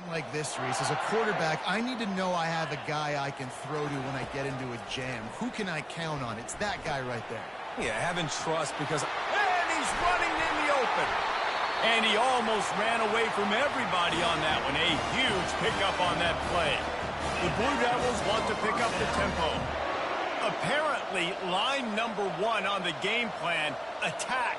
like this, Reese. As a quarterback, I need to know I have a guy I can throw to when I get into a jam. Who can I count on? It's that guy right there. Yeah, having trust because... And he's running in the open. And he almost ran away from everybody on that one. A huge pickup on that play. The Blue Devils want to pick up the tempo. Apparently, line number 1 on the game plan, attack.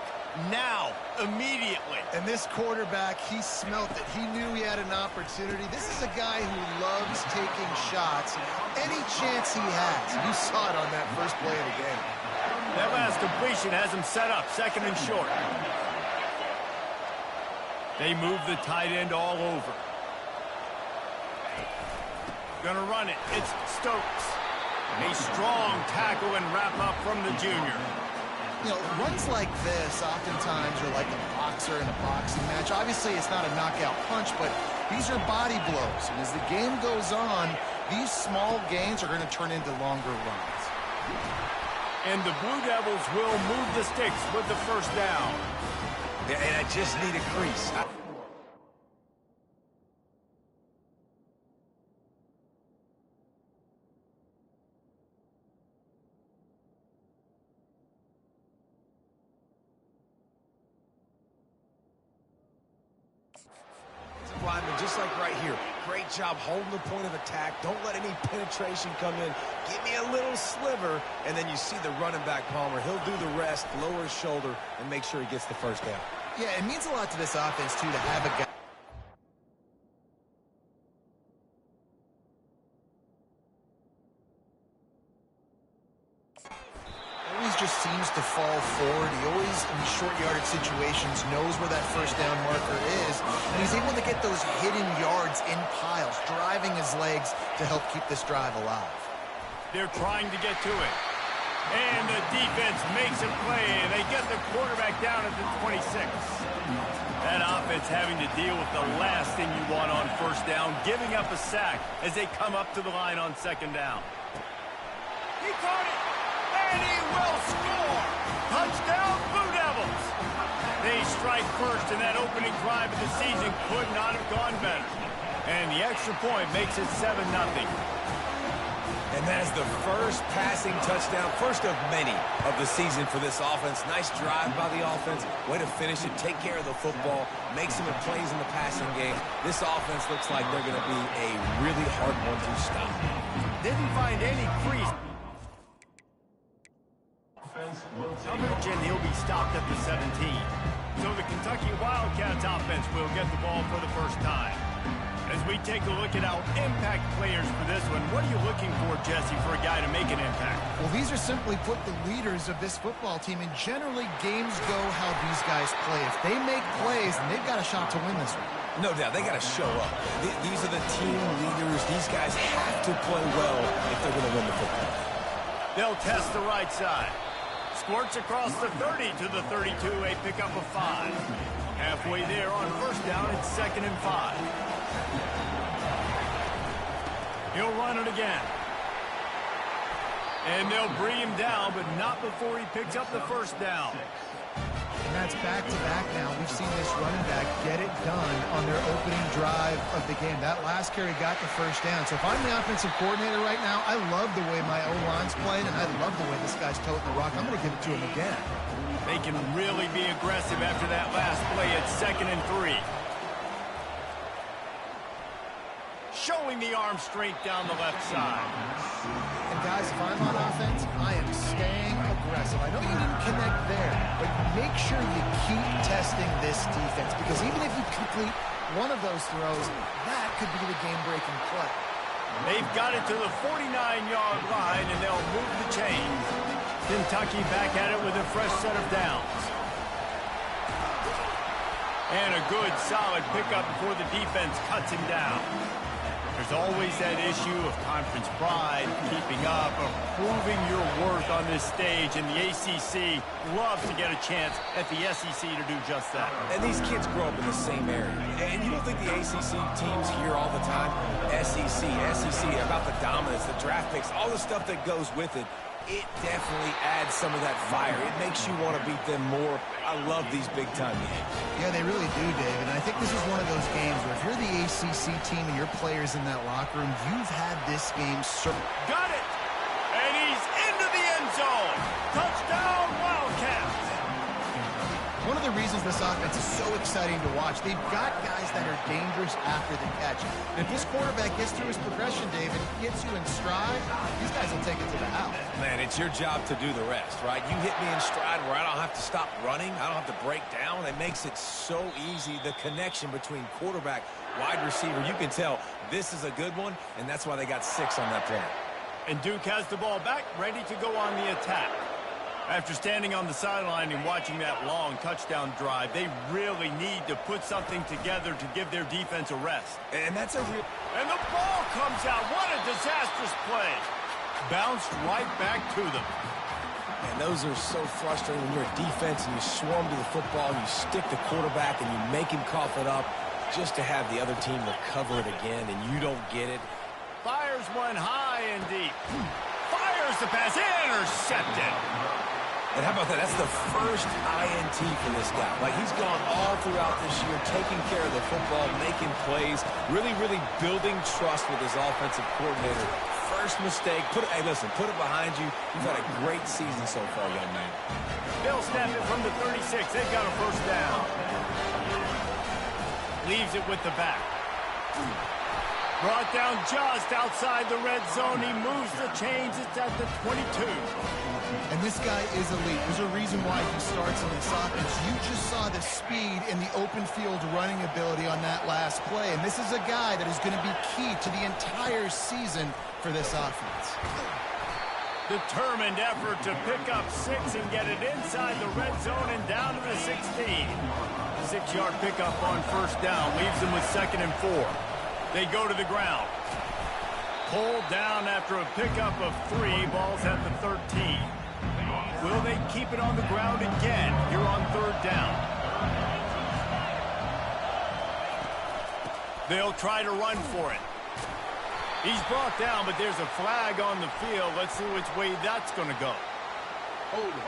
Now, immediately. And this quarterback, he smelt it. He knew he had an opportunity. This is a guy who loves taking shots any chance he has. You saw it on that first play of the game. That last completion has him set up, 2nd and short. They move the tight end all over. Gonna run it. It's Stokes. A strong tackle and wrap up from the junior. You know, runs like this oftentimes are like a boxer in a boxing match. Obviously, it's not a knockout punch, but these are body blows. And as the game goes on, these small gains are going to turn into longer runs. And the Blue Devils will move the sticks with the first down. Yeah, and I just need a crease. Lineman, just like right here. Great job holding the point of attack. Don't let any penetration come in. Give me a little sliver, and then you see the running back, Palmer. He'll do the rest, lower his shoulder, and make sure he gets the first down. Yeah, it means a lot to this offense, too, to have a guy. Just seems to fall forward. He always, in short yardage situations, knows where that first down marker is, and he's able to get those hidden yards in piles, driving his legs to help keep this drive alive. They're trying to get to it. And the defense makes a play, and they get the quarterback down at the 26. That offense having to deal with the last thing you want on first down, giving up a sack as they come up to the line on 2nd down. He caught it! And he will score! Touchdown, Blue Devils! They strike first, and that opening drive of the season could not have gone better. And the extra point makes it 7-0. And that is the first passing touchdown, first of many of the season for this offense. Nice drive by the offense. Way to finish it, take care of the football, make some plays in the passing game. This offense looks like they're going to be a really hard one to stop. Didn't find any crease. Coverage, and he'll be stopped at the 17. So the Kentucky Wildcats offense will get the ball for the first time. As we take a look at our impact players for this one, what are you looking for, Jesse, for a guy to make an impact? Well, these are simply put the leaders of this football team, and generally games go how these guys play. If they make plays, then they've got a shot to win this one. No doubt, they got to show up. These are the team leaders. These guys have to play well if they're going to win the football. They'll test the right side. Squirts across the 30 to the 32, a pickup of 5. Halfway there on first down, it's 2nd and 5. He'll run it again. And they'll bring him down, but not before he picks up the first down. And that's back-to-back now. We've seen this running back get it done on their opening drive of the game. That last carry got the first down. So if I'm the offensive coordinator right now, I love the way my O-line's playing, and I love the way this guy's toting the rock. I'm going to give it to him again. They can really be aggressive after that last play at 2nd and 3. Showing the arm strength down the left side. And guys, if I'm on offense, I am staying aggressive. I know you didn't connect there, but make sure you keep testing this defense, because even if you complete one of those throws, that could be the game-breaking play. They've got it to the 49-yard line, and they'll move the chains. Kentucky back at it with a fresh set of downs. And a good, solid pickup before the defense cuts him down. There's always that issue of conference pride, keeping up, of proving your worth on this stage, and the ACC loves to get a chance at the SEC to do just that. And these kids grow up in the same area. And you don't think the ACC teams hear all the time, SEC, about the dominance, the draft picks, all the stuff that goes with it. It definitely adds some of that fire. It makes you want to beat them more. I love these big-time games. Yeah, they really do, Dave. And I think this is one of those games where if you're the CC team and your players in that locker room, you've had this game got it! And he's into the end zone. Touchdown, Wildcats. One of the reasons this offense is so exciting to watch, they've got guys that are dangerous after the catch. And if this quarterback gets through his progression, David, gets you in stride, these guys will take it to the house. Man, it's your job to do the rest, right? You hit me in stride where I don't have to stop running. I don't have to break down. It makes it so easy. The connection between quarterback, wide receiver, you can tell this is a good one, and that's why they got 6 on that play. And Duke has the ball back, ready to go on the attack. After standing on the sideline and watching that long touchdown drive, they really need to put something together to give their defense a rest. And that's a real... And the ball comes out. What a disastrous play. Bounced right back to them. And those are so frustrating when you're a defense and you swarm to the football, you stick the quarterback and you make him cough it up just to have the other team recover it again, and you don't get it. Fires one high and deep. Fires the pass. Intercepted. And how about that? That's the first INT for this guy. Like, he's gone all throughout this year, taking care of the football, making plays, really, really building trust with his offensive coordinator. First mistake. Hey, listen, put it behind you. You've had a great season so far, young man. They'll snap it from the 36. They've got a first down. Leaves it with the back. Brought down just outside the red zone. He moves the chains. It's at the 22. And this guy is elite. There's a reason why he starts in this offense. You just saw the speed and the open field running ability on that last play. And this is a guy that is going to be key to the entire season for this offense. Determined effort to pick up 6 and get it inside the red zone and down to the 16. 6-yard pickup on first down. Leaves them with 2nd and 4. They go to the ground. Pulled down after a pickup of 3. Ball's at the 13. Will they keep it on the ground again here on 3rd down? They'll try to run for it. He's brought down, but there's a flag on the field. Let's see which way that's going to go. Hold it.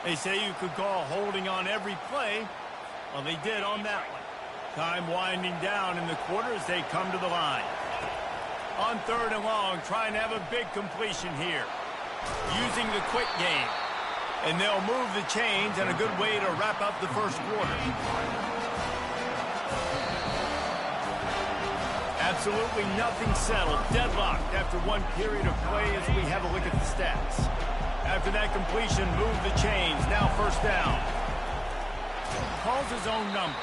They say you could call holding on every play. Well, they did on that one. Time winding down in the quarter as they come to the line. On 3rd and long, trying to have a big completion here. Using the quick game. And they'll move the chains, and a good way to wrap up the first quarter. Absolutely nothing settled. Deadlocked after one period of play as we have a look at the stats. After that completion, move the chains. Now 1st down. Calls his own number.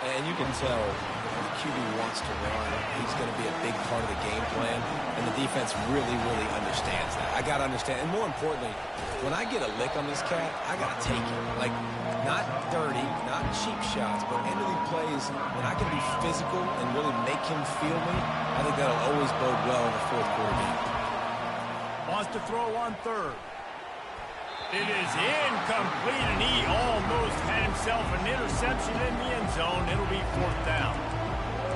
And you can tell if the QB wants to run, he's going to be a big part of the game plan. And the defense really, really understands that. I got to understand. And more importantly, when I get a lick on this cat, I got to take it. Like, not dirty, not cheap shots, but end of the plays, when I can be physical and really make him feel me, I think that'll always bode well in the 4th quarter game. Wants to throw on 3rd. It is incomplete, and he almost had himself an interception in the end zone. It'll be 4th down.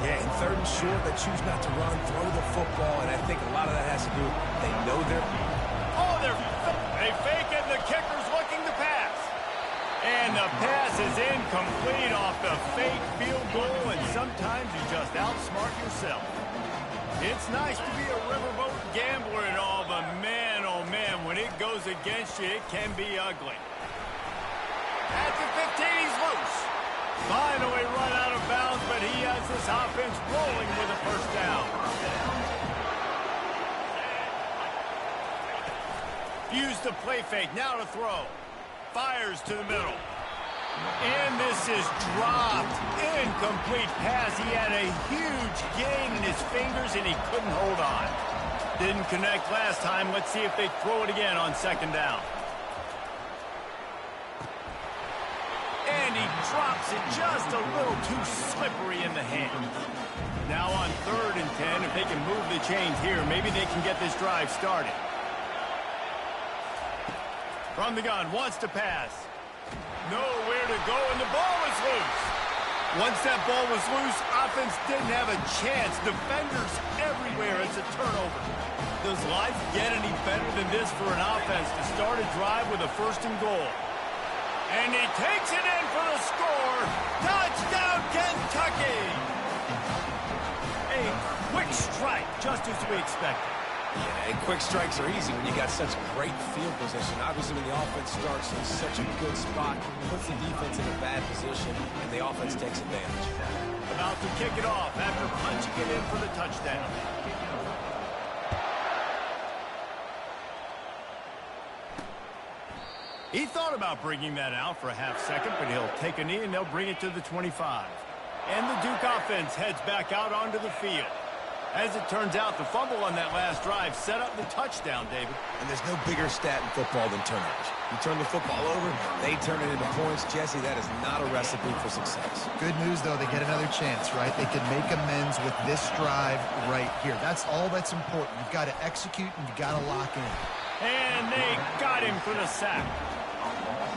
Yeah, and 3rd and short, they choose not to run, throw the football, and I think a lot of that has to do with they know they're... Oh, they fake it, and the kicker's looking to pass. And the pass is incomplete off the fake field goal, and sometimes you just outsmart yourself. It's nice to be a riverboat gambler and all, but man, oh man, when it goes against you, it can be ugly. At the 15, he's loose. Finally run out of bounds, but he has this offense rolling with a first down. Use the play fake, now to throw. Fires to the middle. And this is dropped. Incomplete pass. He had a huge gain in his fingers, and he couldn't hold on. Didn't connect last time. Let's see if they throw it again on 2nd down. And he drops it just a little too slippery in the hands. Now on 3rd and 10, if they can move the chains here, maybe they can get this drive started. From the gun, wants to pass. Nowhere to go, and the ball was loose. Once that ball was loose, offense didn't have a chance. Defenders everywhere. It's a turnover. Does life get any better than this for an offense to start a drive with a 1st and goal? And he takes it in score. Touchdown, Kentucky! A quick strike, just as we expected. Yeah, and quick strikes are easy when you got such great field position. Obviously, when the offense starts in such a good spot, puts the defense in a bad position, and the offense takes advantage. About to kick it off after punching it in for the touchdown. He thought about bringing that out for a half second, but he'll take a knee and they'll bring it to the 25. And the Duke offense heads back out onto the field. As it turns out, the fumble on that last drive set up the touchdown, David. And there's no bigger stat in football than turnovers. You turn the football over, they turn it into points. Jesse, that is not a recipe for success. Good news, though, they get another chance, right? They can make amends with this drive right here. That's all that's important. You've got to execute and you've got to lock in. And they got him for the sack.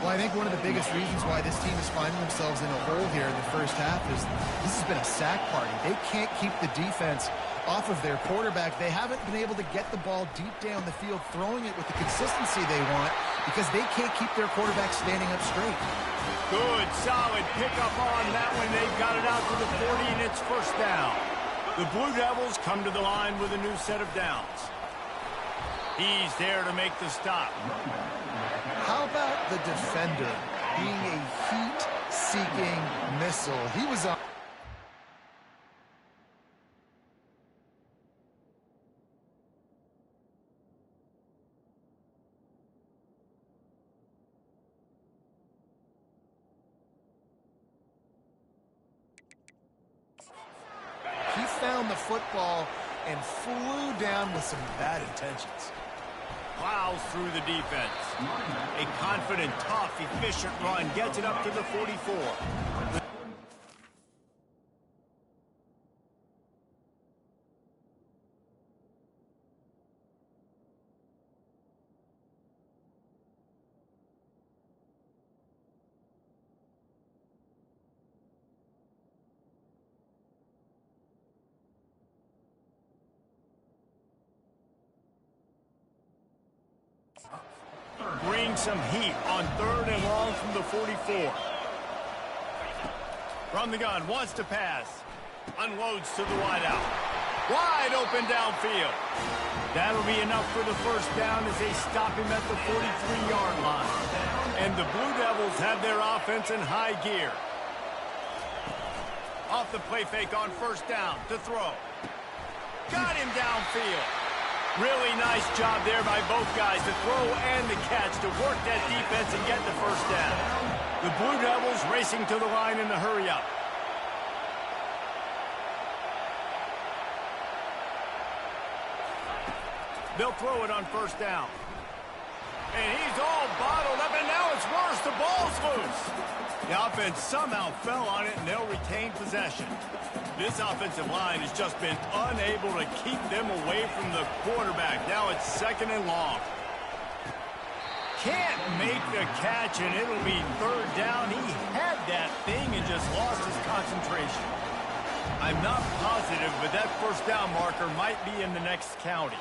Well, I think one of the biggest reasons why this team is finding themselves in a hole here in the first half is this has been a sack party. They can't keep the defense off of their quarterback. They haven't been able to get the ball deep down the field, throwing it with the consistency they want because they can't keep their quarterback standing up straight. Good, solid pickup on that one. They've got it out to the 40, and it's first down. The Blue Devils come to the line with a new set of downs. He's there to make the stop. How about the defender being a heat-seeking missile? He was on. He found the football and flew down with some bad intentions. Plows through the defense. A confident, tough, efficient run gets it up to the 44. Bring some heat on third and long from the 44. From the gun, wants to pass. Unloads to the wideout. Wide open downfield. That'll be enough for the first down as they stop him at the 43-yard line. And the Blue Devils have their offense in high gear. Off the play fake on first down to throw. Got him downfield. Really nice job there by both guys to throw and the catch to work that defense and get the first down. The Blue Devils racing to the line in the hurry-up. They'll throw it on first down. And he's all bottled up, and now it's worse. The ball's loose. The offense somehow fell on it, and they'll retain possession. This offensive line has just been unable to keep them away from the quarterback. Now it's second and long. Can't make the catch, and it'll be third down. He had that thing and just lost his concentration. I'm not positive, but that first down marker might be in the next county.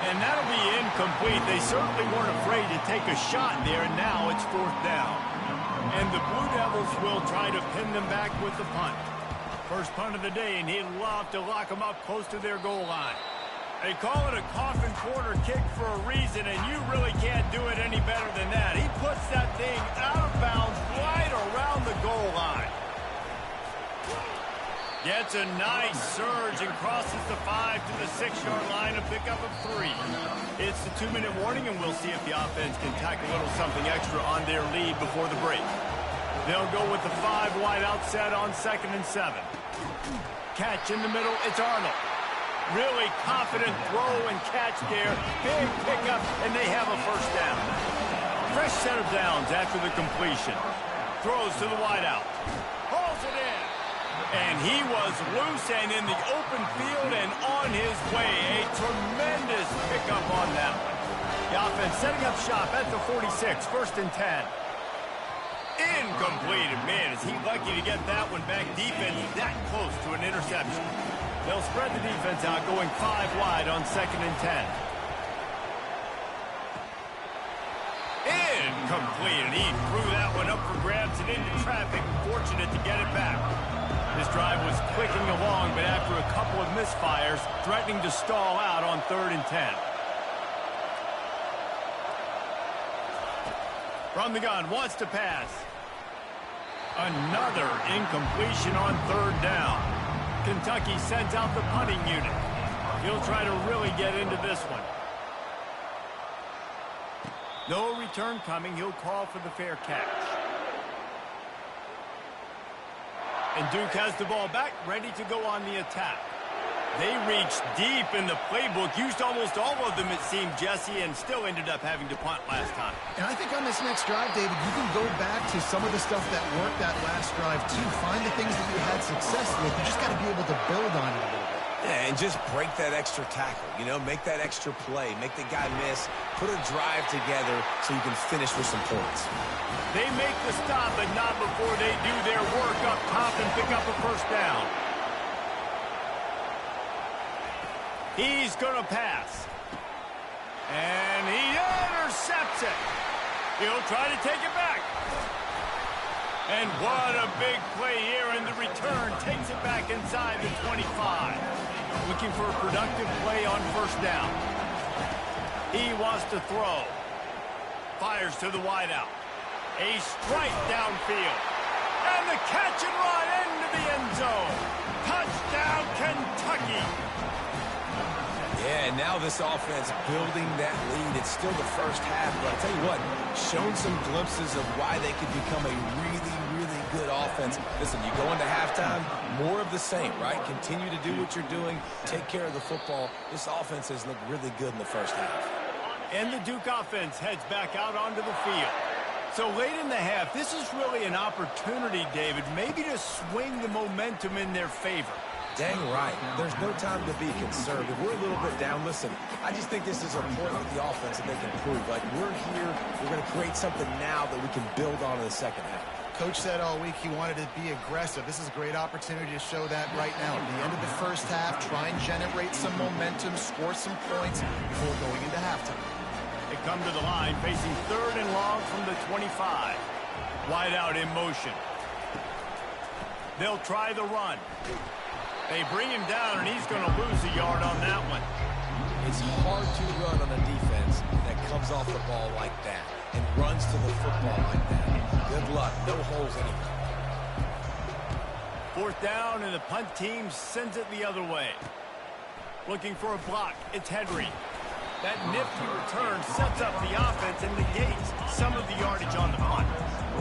And that'll be incomplete. They certainly weren't afraid to take a shot there, and now it's fourth down. And the Blue Devils will try to pin them back with the punt. First punt of the day, and he'd love to lock them up close to their goal line. They call it a coffin corner kick for a reason, and you really can't do it any better than that. He puts that thing out of bounds right around the goal line. Gets a nice surge and crosses the 5 to the 6-yard line, a pickup of 3. It's the 2-minute warning, and we'll see if the offense can tack a little something extra on their lead before the break. They'll go with the 5 wide out set on 2nd and 7. Catch in the middle, it's Arnold. Really confident throw and catch there. Big pickup, and they have a first down. Fresh set of downs after the completion. Throws to the wide out. Hauls it in. And he was loose and in the open field and on his way. A tremendous pickup on that one. The offense setting up shop at the 46, 1st and 10. Incomplete. Man, is he lucky to get that one back. Defense that close to an interception. They'll spread the defense out, going 5 wide on 2nd and 10. Incomplete, and he threw that one up for grabs and into traffic, fortunate to get it back. This drive was clicking along, but after a couple of misfires, threatening to stall out on 3rd and 10. From the gun, wants to pass. Another incompletion on 3rd down. Kentucky sends out the punting unit. He'll try to really get into this one. No return coming. He'll call for the fair catch. And Duke has the ball back, ready to go on the attack. They reached deep in the playbook, used almost all of them, it seemed, Jesse, and still ended up having to punt last time. And I think on this next drive, David, you can go back to some of the stuff that worked that last drive, too. Find the things that you had success with. You just got to be able to build on it a little bit. Yeah, and just break that extra tackle, you know, make that extra play, make the guy miss, put a drive together so you can finish with some points. They make the stop, but not before they do their work up top and pick up a first down. He's going to pass. And he intercepts it. He'll try to take it back. And what a big play here, and the return takes it back inside the 25. Looking for a productive play on first down. He wants to throw. Fires to the wideout. A strike downfield. And the catch and run into the end zone. Touchdown, Kentucky. Yeah, and now this offense building that lead. It's still the first half, but I'll tell you what, shown some glimpses of why they could become a really good offense. Listen, you go into halftime, more of the same, right? Continue to do what you're doing, take care of the football. This offense has looked really good in the first half. And the Duke offense heads back out onto the field. So late in the half, this is really an opportunity, David, maybe to swing the momentum in their favor. Dang right. There's no time to be conservative. We're a little bit down. Listen, I just think this is a point with the offense that they can prove. Like, we're here, we're going to create something now that we can build on in the second half. Coach said all week he wanted to be aggressive. This is a great opportunity to show that right now. At the end of the first half, try and generate some momentum, score some points before going into halftime. They come to the line facing 3rd and long from the 25. Wide out in motion. They'll try the run. They bring him down, and he's going to lose a yard on that one. It's hard to run on a defense that comes off the ball like that and runs to the football like that. Good luck. No holes anywhere. 4th down, and the punt team sends it the other way. Looking for a block. It's Henry. That nifty return sets up the offense and negates some of the yardage on the punt.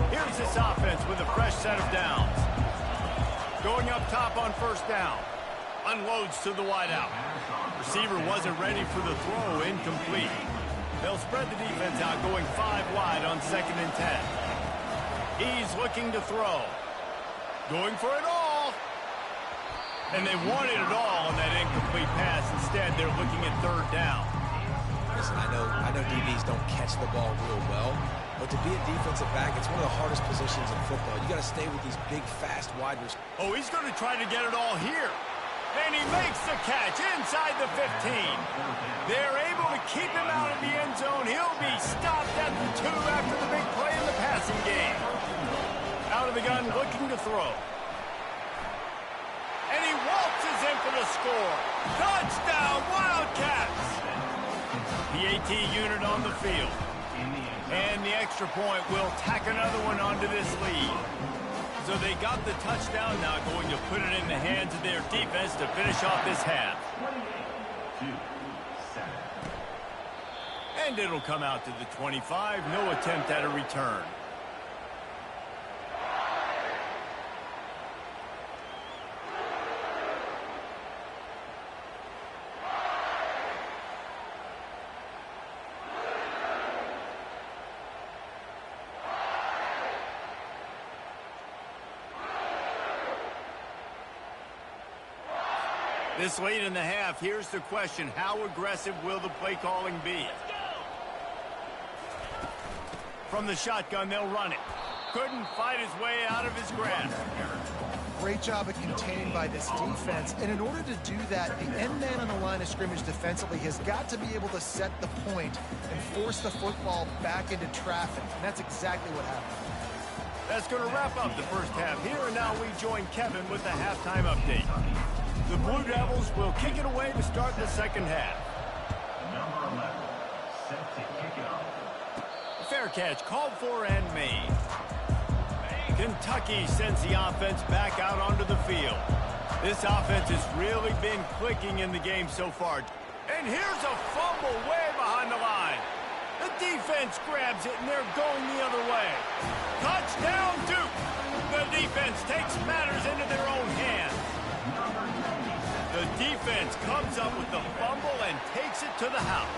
Here's this offense with a fresh set of downs. Going up top on first down. Unloads to the wideout. Receiver wasn't ready for the throw. Incomplete. They'll spread the defense out, going 5 wide on 2nd and 10. He's looking to throw. Going for it all. And they wanted it all on that incomplete pass. Instead, they're looking at 3rd down. Listen, I know DBs don't catch the ball real well, but to be a defensive back, it's one of the hardest positions in football. You got to stay with these big, fast wide receivers. Oh, he's going to try to get it all here. And he makes the catch inside the 15. They're able to keep him out of the end zone. He'll be stopped at the 2 after the big play in the passing game. Out of the gun, looking to throw. And he waltzes in for the score. Touchdown, Wildcats! The AT unit on the field. And the extra point will tack another one onto this lead. So they got the touchdown, now going to put it in the hands of their defense to finish off this half. And it'll come out to the 25. No attempt at a return. This late in the half, here's the question. How aggressive will the play calling be? From the shotgun, they'll run it. Couldn't fight his way out of his grasp. Great job of containing by this defense. And in order to do that, the end man on the line of scrimmage defensively has got to be able to set the point and force the football back into traffic. And that's exactly what happened. That's going to wrap up the first half here, and now we join Kevin with the halftime update. The Blue Devils will kick it away to start the second half. Number 11, set to kick it off. Fair catch called for and made. Kentucky sends the offense back out onto the field. This offense has really been clicking in the game so far. And here's a fumble way behind the line. The defense grabs it, and they're going the other way. Touchdown, Duke! The defense takes matters into their own hands. The defense comes up with the fumble and takes it to the house.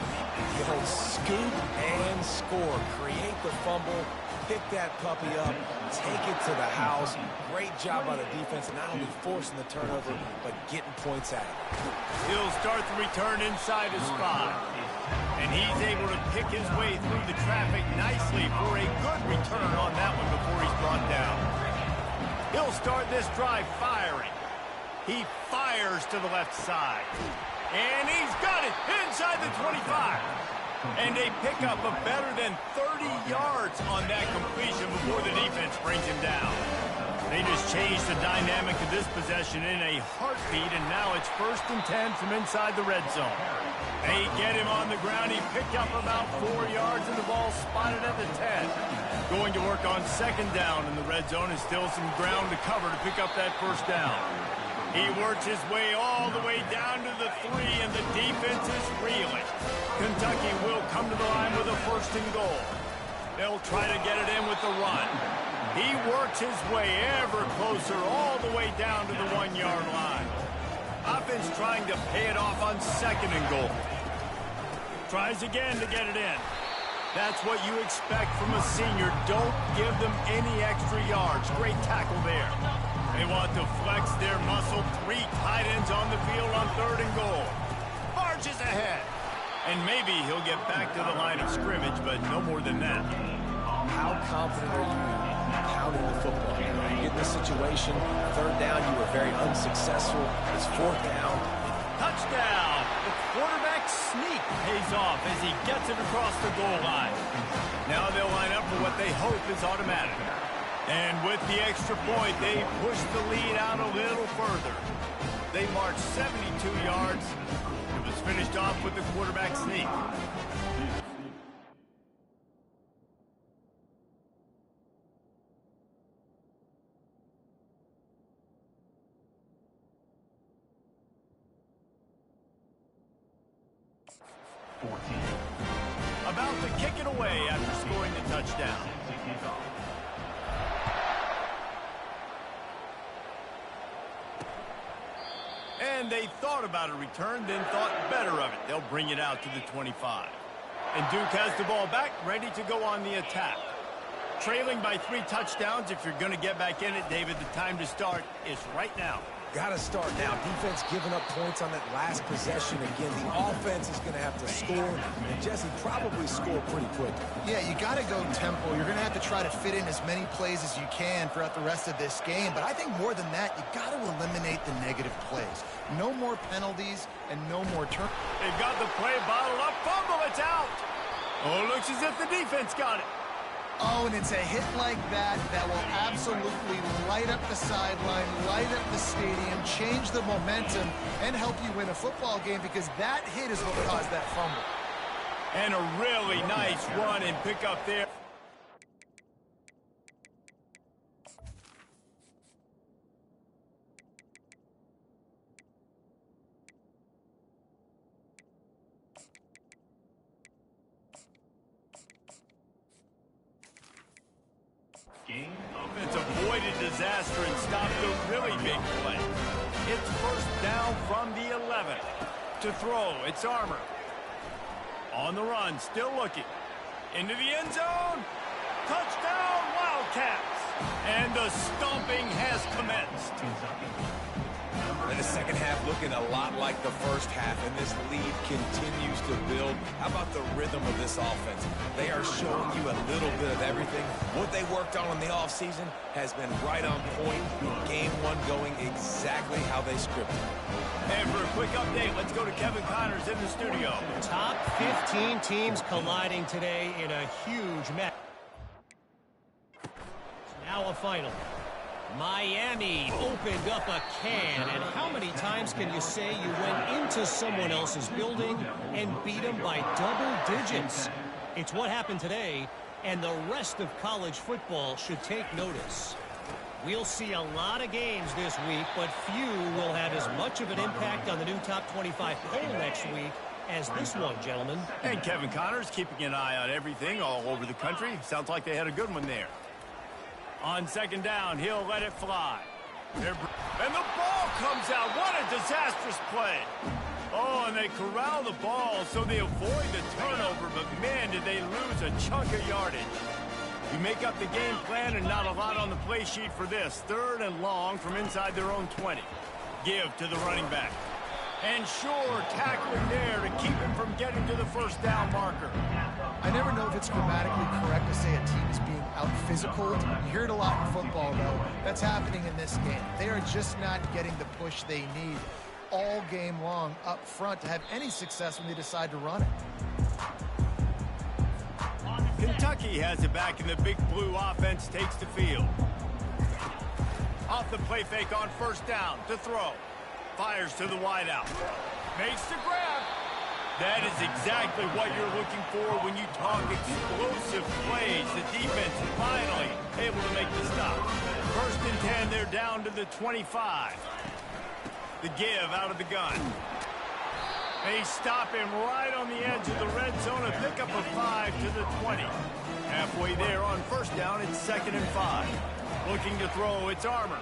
You'll scoop and score. Create the fumble, pick that puppy up, take it to the house. Great job by the defense, not only forcing the turnover, but getting points out of it. He'll start the return inside his 5. And he's able to pick his way through the traffic nicely for a good return on that one before he's brought down. He'll start this drive firing. He fires to the left side. And he's got it inside the 25. And a pickup of better than 30 yards on that completion before the defense brings him down. They just changed the dynamic of this possession in a heartbeat, and now it's 1st and 10 from inside the red zone. They get him on the ground. He picked up about 4 yards, and the ball spotted at the 10. Going to work on 2nd down in the red zone, and still some ground to cover to pick up that 1st down. He works his way all the way down to the 3, and the defense is reeling. Kentucky will come to the line with a 1st and goal. They'll try to get it in with the run. He works his way ever closer all the way down to the 1-yard line. Offense trying to pay it off on 2nd and goal. Tries again to get it in. That's what you expect from a senior. Don't give them any extra yards. Great tackle there. They want to flex their muscle. 3 tight ends on the field on 3rd and goal. Marches ahead. And maybe he'll get back to the line of scrimmage, but no more than that. How confident are you pounding the football? You get in this situation, 3rd down, you were very unsuccessful. It's 4th down. Touchdown! The quarterback sneak pays off as he gets it across the goal line. Now they'll line up for what they hope is automatic. And with the extra point, they push the lead out a little further. They march 72 yards. It was finished off with the quarterback sneak. About to kick it away after scoring the touchdown. And they thought about a return, then thought better of it. They'll bring it out to the 25. And Duke has the ball back, ready to go on the attack. Trailing by 3 touchdowns. If you're going to get back in it, David, the time to start is right now. Got to start now. Defense giving up points on that last possession. Again, the offense is going to have to score. And Jesse, probably score pretty quick. Yeah, you got to go tempo. You're going to have to try to fit in as many plays as you can throughout the rest of this game. But I think more than that, you got to eliminate the negative plays. No more penalties and no more turnovers. They've got the play bottled up. Fumble, it's out. Oh, looks as if the defense got it. Oh, and it's a hit like that that will absolutely light up the sideline, light up the stadium, change the momentum, and help you win a football game, because that hit is what caused that fumble. And a really nice run and pick up there. Offense avoided disaster and stopped a really big play. It's 1st down from the 11. To throw, it's Armour. On the run, still looking. Into the end zone. Touchdown, Wildcats. And the stomping has commenced. And the second half looking a lot like the first half, and this lead continues to build. How about the rhythm of this offense? They are showing you a little bit of everything. What they worked on in the offseason has been right on point. Game 1 going exactly how they scripted. And for a quick update, let's go to Kevin Connors in the studio. Top 15 teams colliding today in a huge match. Now now a final. Miami opened up a can, and how many times can you say you went into someone else's building and beat them by double digits? It's what happened today, and the rest of college football should take notice. We'll see a lot of games this week, but few will have as much of an impact on the new top 25 poll next week as this one, gentlemen. And Kevin Connor's keeping an eye on everything all over the country. Sounds like they had a good one there. On second down, he'll let it fly. And the ball comes out. What a disastrous play. Oh, and they corral the ball so they avoid the turnover, but man, did they lose a chunk of yardage. You make up the game plan and not a lot on the play sheet for this. 3rd and long from inside their own 20. Give to the running back. And sure, tackling there to keep him from getting to the first down marker. I never know if it's grammatically correct to say a team is being out-physicaled. You hear it a lot in football, though. That's happening in this game. They are just not getting the push they need all game long up front to have any success when they decide to run it. Kentucky has it back, and the big blue offense takes the field. Off the play fake on first down to throw. Fires to the wideout. Makes the grab. That is exactly what you're looking for when you talk explosive plays. The defense finally able to make the stop. 1st and 10, they're down to the 25. The give out of the gun. They stop him right on the edge of the red zone and pick up a 5 to the 20. Halfway there on first down, it's 2nd and 5. Looking to throw, it's Armour.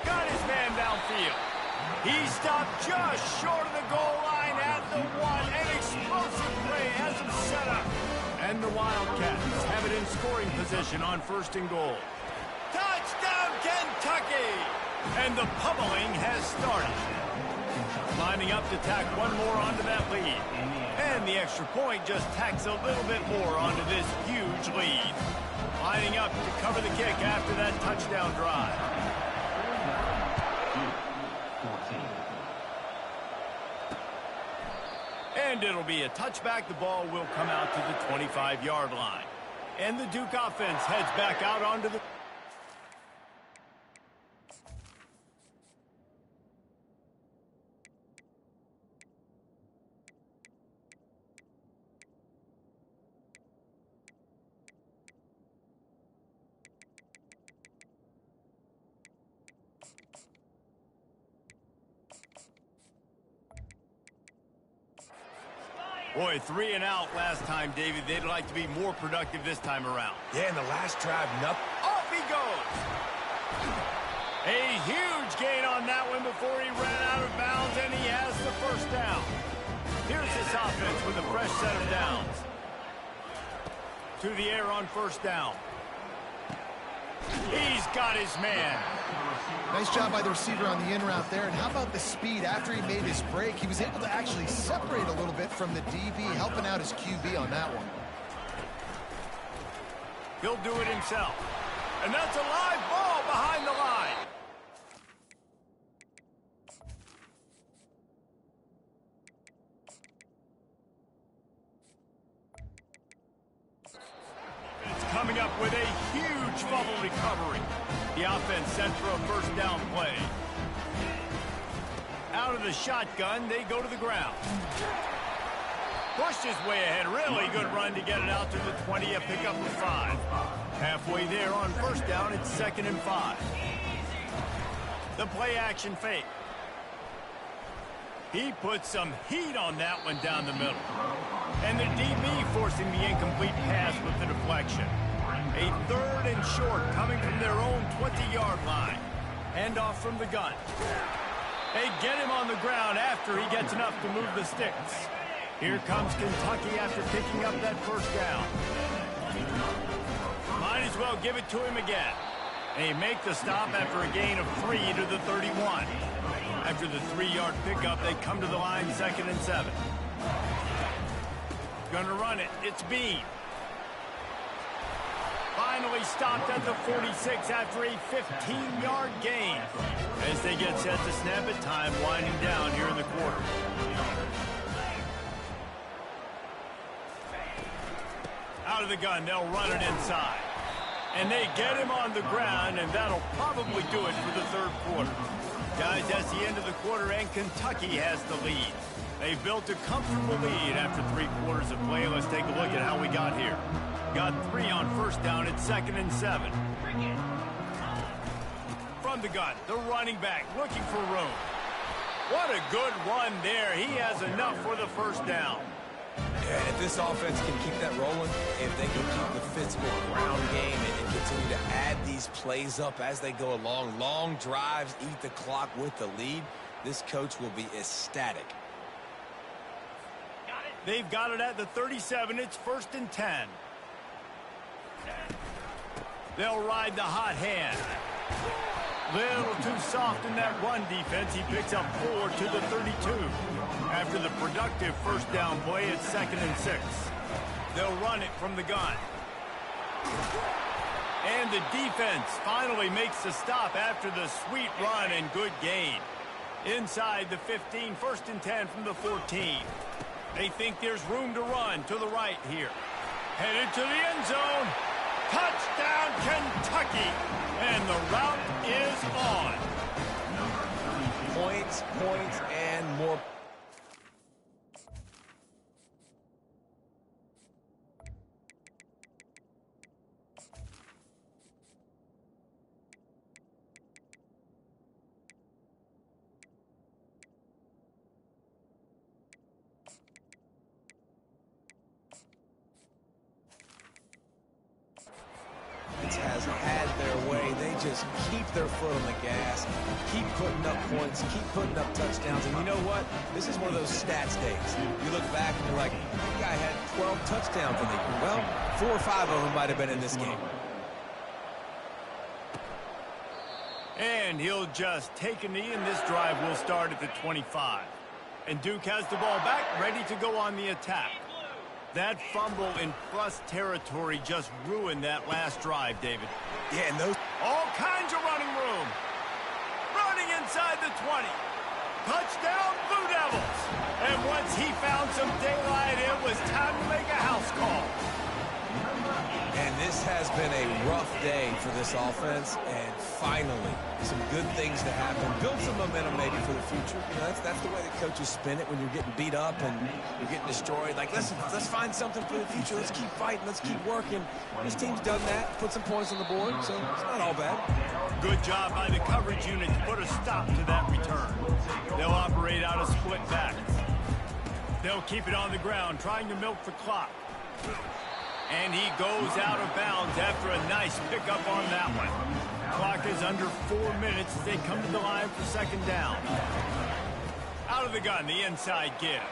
Got his man downfield. He stopped just short of the goal line at the 1. An explosive play has him set up. And the Wildcats have it in scoring position on 1st and goal. Touchdown, Kentucky! And the pummeling has started. Lining up to tack one more onto that lead. And the extra point just tacks a little bit more onto this huge lead. Lining up to cover the kick after that touchdown drive. And it'll be a touchback. The ball will come out to the 25-yard line. And the Duke offense heads back out onto the... Boy, 3 and out last time, David. They'd like to be more productive this time around. Yeah, and the last drive, nothing. Off he goes. A huge gain on that one before he ran out of bounds, and he has the first down. Here's this offense with a fresh set of downs. To the air on first down. He's got his man. Nice job by the receiver on the in route there. And how about the speed? After he made his break, he was able to actually separate a little bit from the DB, helping out his QB on that one. He'll do it himself. And that's a live ball behind the line. It's coming up with a huge fumble recovery. The offense sent for a first down play. Out of the shotgun, they go to the ground. Pushed his way ahead. Really good run to get it out to the 20, a pickup of 5. Halfway there on first down, it's 2nd and 5. The play action fake. He put some heat on that one down the middle. And the DB forcing the incomplete pass with the deflection. A 3rd and short coming from their own 20-yard line. Hand off from the gun. They get him on the ground after he gets enough to move the sticks. Here comes Kentucky after picking up that first down. Might as well give it to him again. And he make the stop after a gain of 3 to the 31. After the 3-yard pickup, they come to the line 2nd and 7. Gonna run it. It's Bean. Finally stopped at the 46 after a 15-yard gain. As they get set to snap it, time winding down here in the quarter. Out of the gun, they'll run it inside. And they get him on the ground, and that'll probably do it for the third quarter. Guys, that's the end of the quarter, and Kentucky has the lead. They've built a comfortable lead after 3 quarters of play. Let's take a look at how we got here. Got 3 on first down at 2nd and 7. From the gun, the running back looking for room. What a good run there. He has enough for the first down. Yeah, if this offense can keep that rolling, if they can keep the physical ground game and continue to add these plays up as they go along, long drives, eat the clock with the lead, this coach will be ecstatic. They've got it at the 37. It's 1st and 10. They'll ride the hot hand. Little too soft in that run defense. He picks up 4 to the 32. After the productive first down play, it's 2nd and 6. They'll run it from the gun. And the defense finally makes the stop after the sweet run and good gain. Inside the 15, 1st and 10 from the 14. They think there's room to run to the right here. Headed to the end zone. Touchdown, Kentucky. And the route is on. Points, and more. Has had their way. They just keep their foot on the gas, keep putting up points, keep putting up touchdowns. And you know what? This is one of those stats days. You look back and you're like, that guy had 12 touchdowns in the year. Well, 4 or 5 of them might have been in this game. And he'll just take a knee, and this drive will start at the 25. And Duke has the ball back, ready to go on the attack. That fumble in plus territory just ruined that last drive, David. Yeah, and those... All kinds of running room. Running inside the 20. Touchdown, Blue Devils. And once he found some daylight, it was time to make a house call. And this has been a rough day for this offense, and finally, some good things to happen. Build some momentum maybe for the future. You know, that's the way the coaches spin it when you're getting beat up and you're getting destroyed. Like, listen, let's find something for the future. Let's keep fighting. Let's keep working. This team's done that, put some points on the board, so it's not all bad. Good job by the coverage unit to put a stop to that return. They'll operate out of split back. They'll keep it on the ground, trying to milk the clock. And he goes out of bounds after a nice pickup on that one. Clock is under 4 minutes as they come to the line for 2nd down. Out of the gun, the inside give.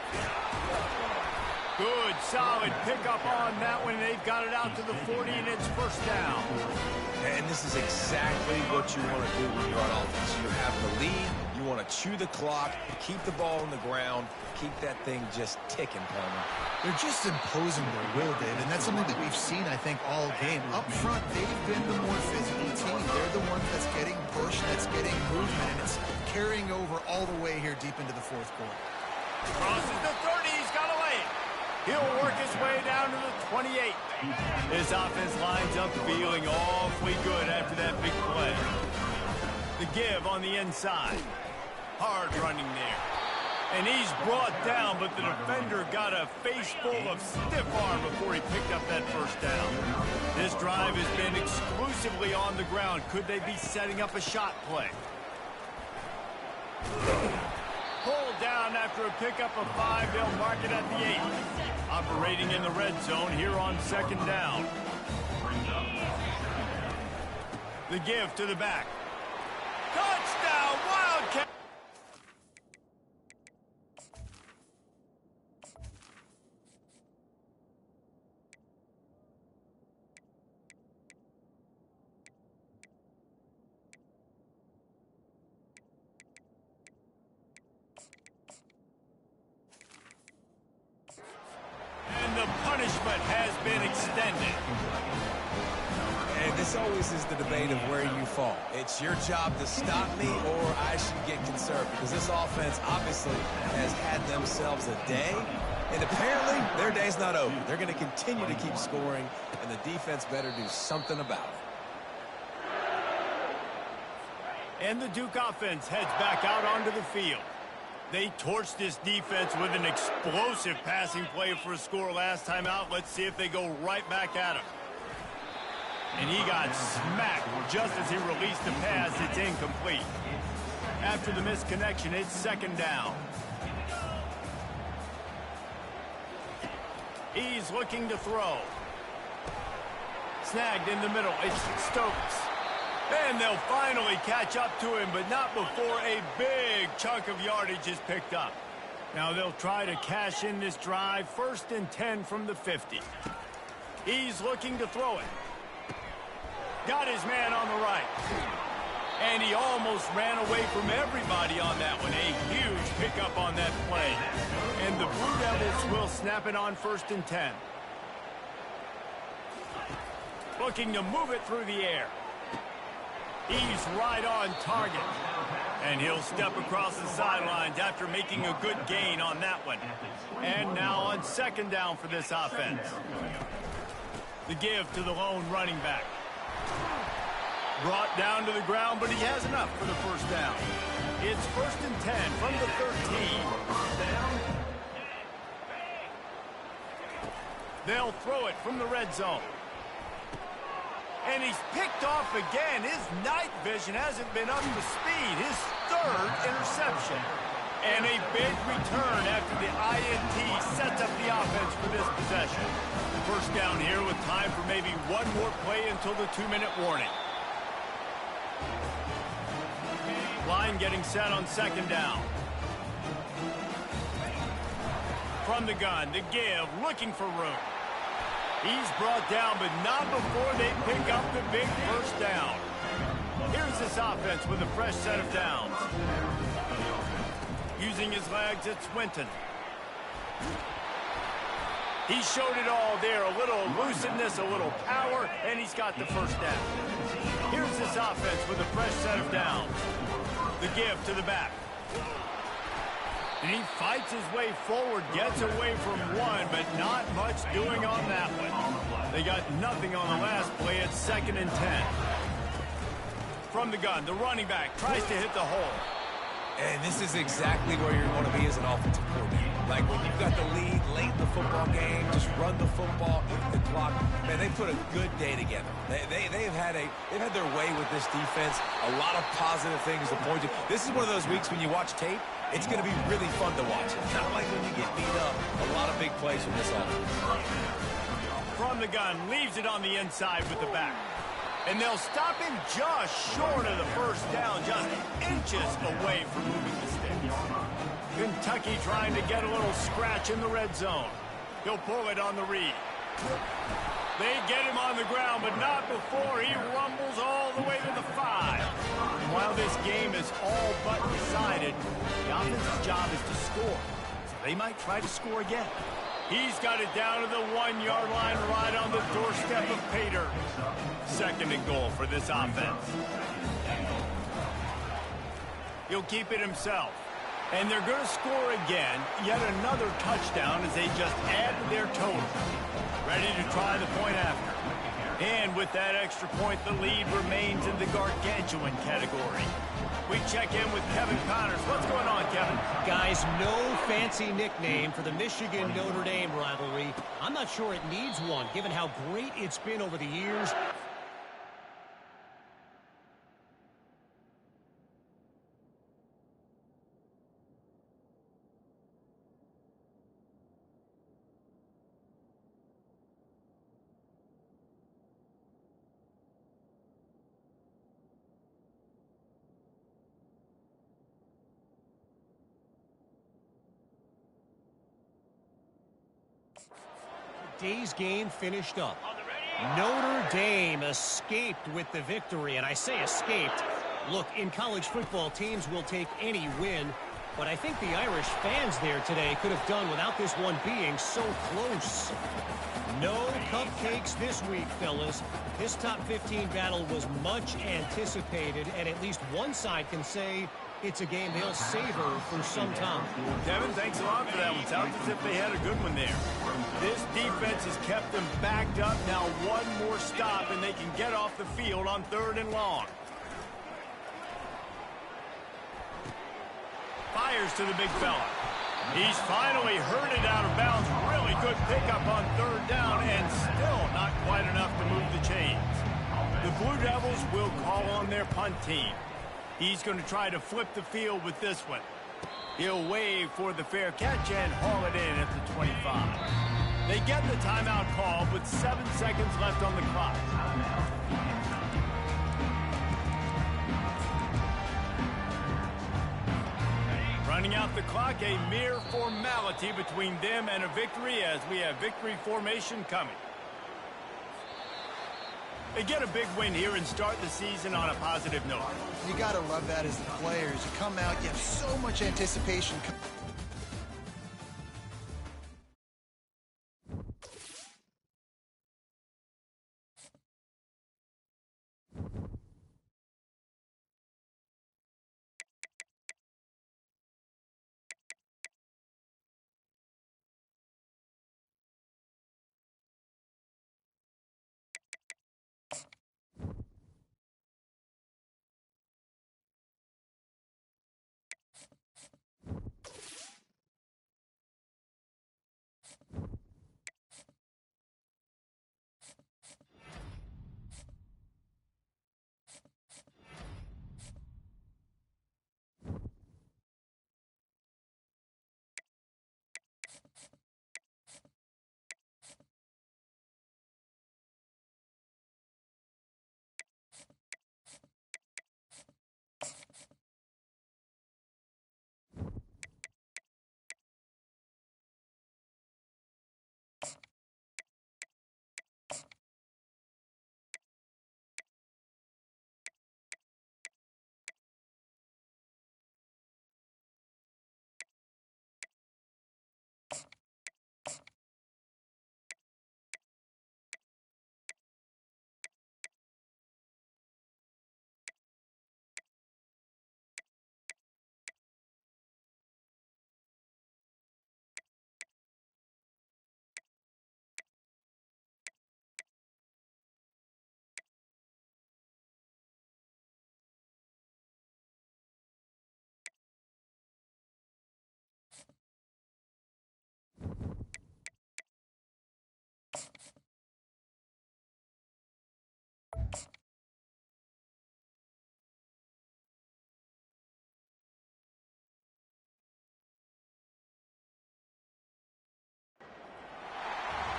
Good, solid pickup on that one. They've got it out to the 40, and it's 1st down. And this is exactly what you want to do when you're on offense. You have the lead. You want to chew the clock, keep the ball on the ground, keep that thing just ticking, Palmer. They're just imposing their will, David, and that's something that we've seen, I think, all game. Up front, they've been the more physical team. They're the ones that's getting pushed, that's getting movement, and it's carrying over all the way here deep into the 4th quarter. Crosses the 30, he's got a lane. He'll work his way down to the 28. His offense lines up feeling awfully good after that big play. The give on the inside. Hard running there. And he's brought down, but the defender got a face full of stiff arm before he picked up that 1st down. This drive has been exclusively on the ground. Could they be setting up a shot play? Pulled down after a pickup of 5. They'll mark it at the 8. Operating in the red zone here on 2nd down. The give to the back. Touchdown, Wildcat! And the punishment has been extended. And this always is the debate of where you fall. It's your job to stop me, or I should get conserved. Because this offense obviously has had themselves a day, and apparently their day's not over. They're going to continue to keep scoring, and the defense better do something about it. And the Duke offense heads back out onto the field. They torched this defense with an explosive passing play for a score last time out. Let's see if they go right back at him. And he got smacked just as he released the pass. It's incomplete. After the missed connection, it's second down. He's looking to throw. Snagged in the middle. It's Stokes. And they'll finally catch up to him, but not before a big chunk of yardage is picked up. Now they'll try to cash in this drive. 1st and 10 from the 50. He's looking to throw it. Got his man on the right. And he almost ran away from everybody on that one. A huge pickup on that play. And the Blue Devils will snap it on 1st and 10. Looking to move it through the air. He's right on target. And he'll step across the sidelines after making a good gain on that one. And now on 2nd down for this offense. The give to the lone running back. Brought down to the ground, but he has enough for the 1st down. It's 1st and 10 from the 13. They'll throw it from the red zone. And he's picked off again. His night vision hasn't been up to speed. His 3rd interception. And a big return after the INT sets up the offense for this possession. 1st down here with time for maybe one more play until the 2-minute warning. Line getting set on 2nd down. From the gun, the give, looking for room. He's brought down, but not before they pick up the big 1st down. Here's this offense with a fresh set of downs. Using his legs, it's Swinton. He showed it all there, a little elusiveness, a little power, and he's got the 1st down. Here's this offense with a fresh set of downs. The give to the back. And he fights his way forward, gets away from one, but not much doing on that one. They got nothing on the last play. It's 2nd and 10. From the gun, the running back tries to hit the hole. And this is exactly where you want to be as an offensive coordinator. Like when you've got the lead late in the football game, just run the football, eat the clock. Man, they put a good day together. They've had their way with this defense. A lot of positive things to point to. This is one of those weeks when you watch tape, it's going to be really fun to watch. It's not like when you get beat up. A lot of big plays from this offense. From the gun, leaves it on the inside with the back. And they'll stop him just short of the 1st down, just inches away from moving the sticks. Kentucky trying to get a little scratch in the red zone. He'll pull it on the read. They get him on the ground, but not before he rumbles all the way to the 5. And while this game is all but decided, the offense's job is to score. So they might try to score again. He's got it down to the 1-yard line right on the doorstep of Pater. 2nd and goal for this offense. He'll keep it himself. And they're going to score again. Yet another touchdown as they just add to their total. Ready to try the point after. And with that extra point, the lead remains in the gargantuan category. We check in with Kevin Connors. What's going on, Kevin? Guys, no fancy nickname for the Michigan-Notre Dame rivalry. I'm not sure it needs one, given how great it's been over the years. Day's game finished up. Notre Dame escaped with the victory, and I say escaped. Look, in college football, teams will take any win, but I think the Irish fans there today could have done without this one being so close. No cupcakes this week, fellas. This top 15 battle was much anticipated, and at least one side can say it's a game they'll savor for some time. Kevin, thanks a lot for that one. Sounds as if they had a good one there. This defense has kept them backed up. Now one more stop, and they can get off the field on 3rd and long. fires to the big fella. He's finally herded out of bounds. Really good pickup on third down, and still not quite enough to move the chains. The Blue Devils will call on their punt team. He's going to try to flip the field with this one. He'll wave for the fair catch and haul it in at the 25. They get the timeout called with 7 seconds left on the clock. Running out the clock, a mere formality between them and a victory as we have victory formation coming. They get a big win here and start the season on a positive note. You got to love that as the players. You come out, you have so much anticipation.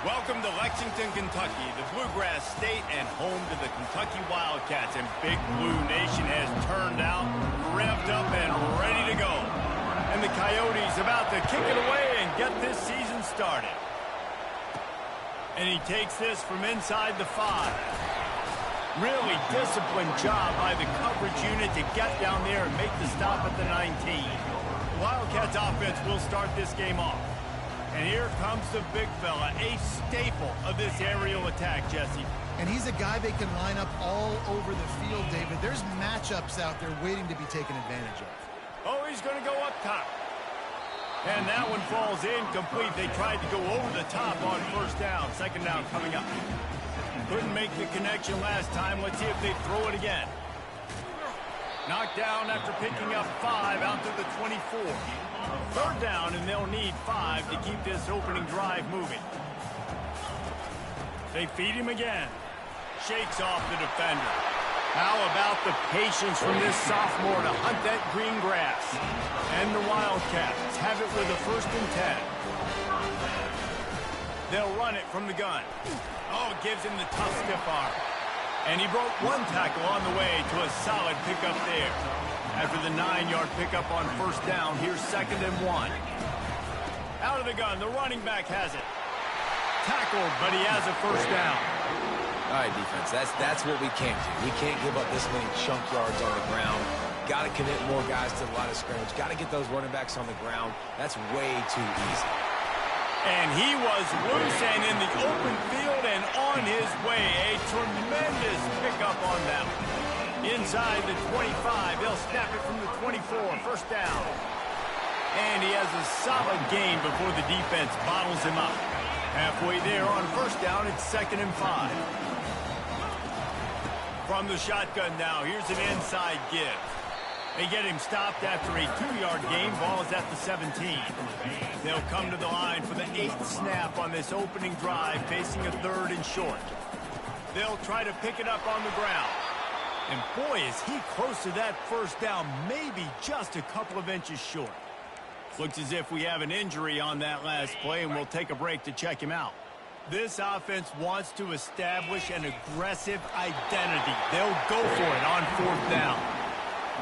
Welcome to Lexington, Kentucky, the Bluegrass State and home to the Kentucky Wildcats. And Big Blue Nation has turned out, revved up, and ready to go. And the Coyotes about to kick it away and get this season started. And he takes this from inside the 5. Really disciplined job by the coverage unit to get down there and make the stop at the 19. The Wildcats offense will start this game off. And here comes the big fella, a staple of this aerial attack, Jesse. And he's a guy they can line up all over the field, David. There's matchups out there waiting to be taken advantage of. Oh, he's going to go up top. And that one falls incomplete. They tried to go over the top on first down. Second down coming up. Couldn't make the connection last time. Let's see if they throw it again. Knocked down after picking up 5 out to the 24. Third down, and they'll need 5 to keep this opening drive moving. They feed him again. Shakes off the defender. How about the patience from this sophomore to hunt that green grass? And the Wildcats have it with a 1st and 10. They'll run it from the gun. Oh, gives him the tough stiff arm. And he broke 1 tackle on the way to a solid pickup there. After the 9-yard pickup on first down, here's 2nd and 1. Out of the gun, the running back has it. Tackled, but he has a first down. All right, defense, that's what we can't do. We can't give up this many chunk yards on the ground. Got to commit more guys to the line of scrimmage. Got to get those running backs on the ground. That's way too easy. And he was loose and in the open field and on his way. A tremendous pickup on that one. Inside the 25, they'll snap it from the 24, first down. And he has a solid gain before the defense bottles him up. Halfway there on first down, it's 2nd and 5. From the shotgun now, here's an inside give. They get him stopped after a 2-yard gain. Ball is at the 17. They'll come to the line for the 8th snap on this opening drive, facing a 3rd and short. They'll try to pick it up on the ground. And boy, is he close to that first down, maybe just a couple of inches short. Looks as if we have an injury on that last play, and we'll take a break to check him out. This offense wants to establish an aggressive identity. They'll go for it on 4th down.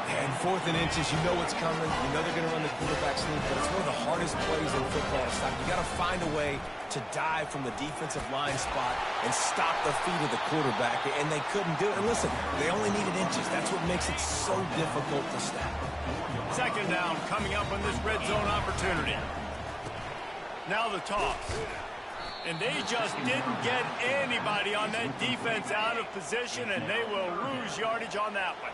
And 4th and inches, you know what's coming. You know they're going to run the quarterback sneak, but it's one of the hardest plays in football to stop. You got to find a way to dive from the defensive line spot and stop the feet of the quarterback, and they couldn't do it. And listen, they only needed inches. That's what makes it so difficult to stop. 2nd down coming up on this red zone opportunity. Now the toss. And they just didn't get anybody on that defense out of position, and they will lose yardage on that one.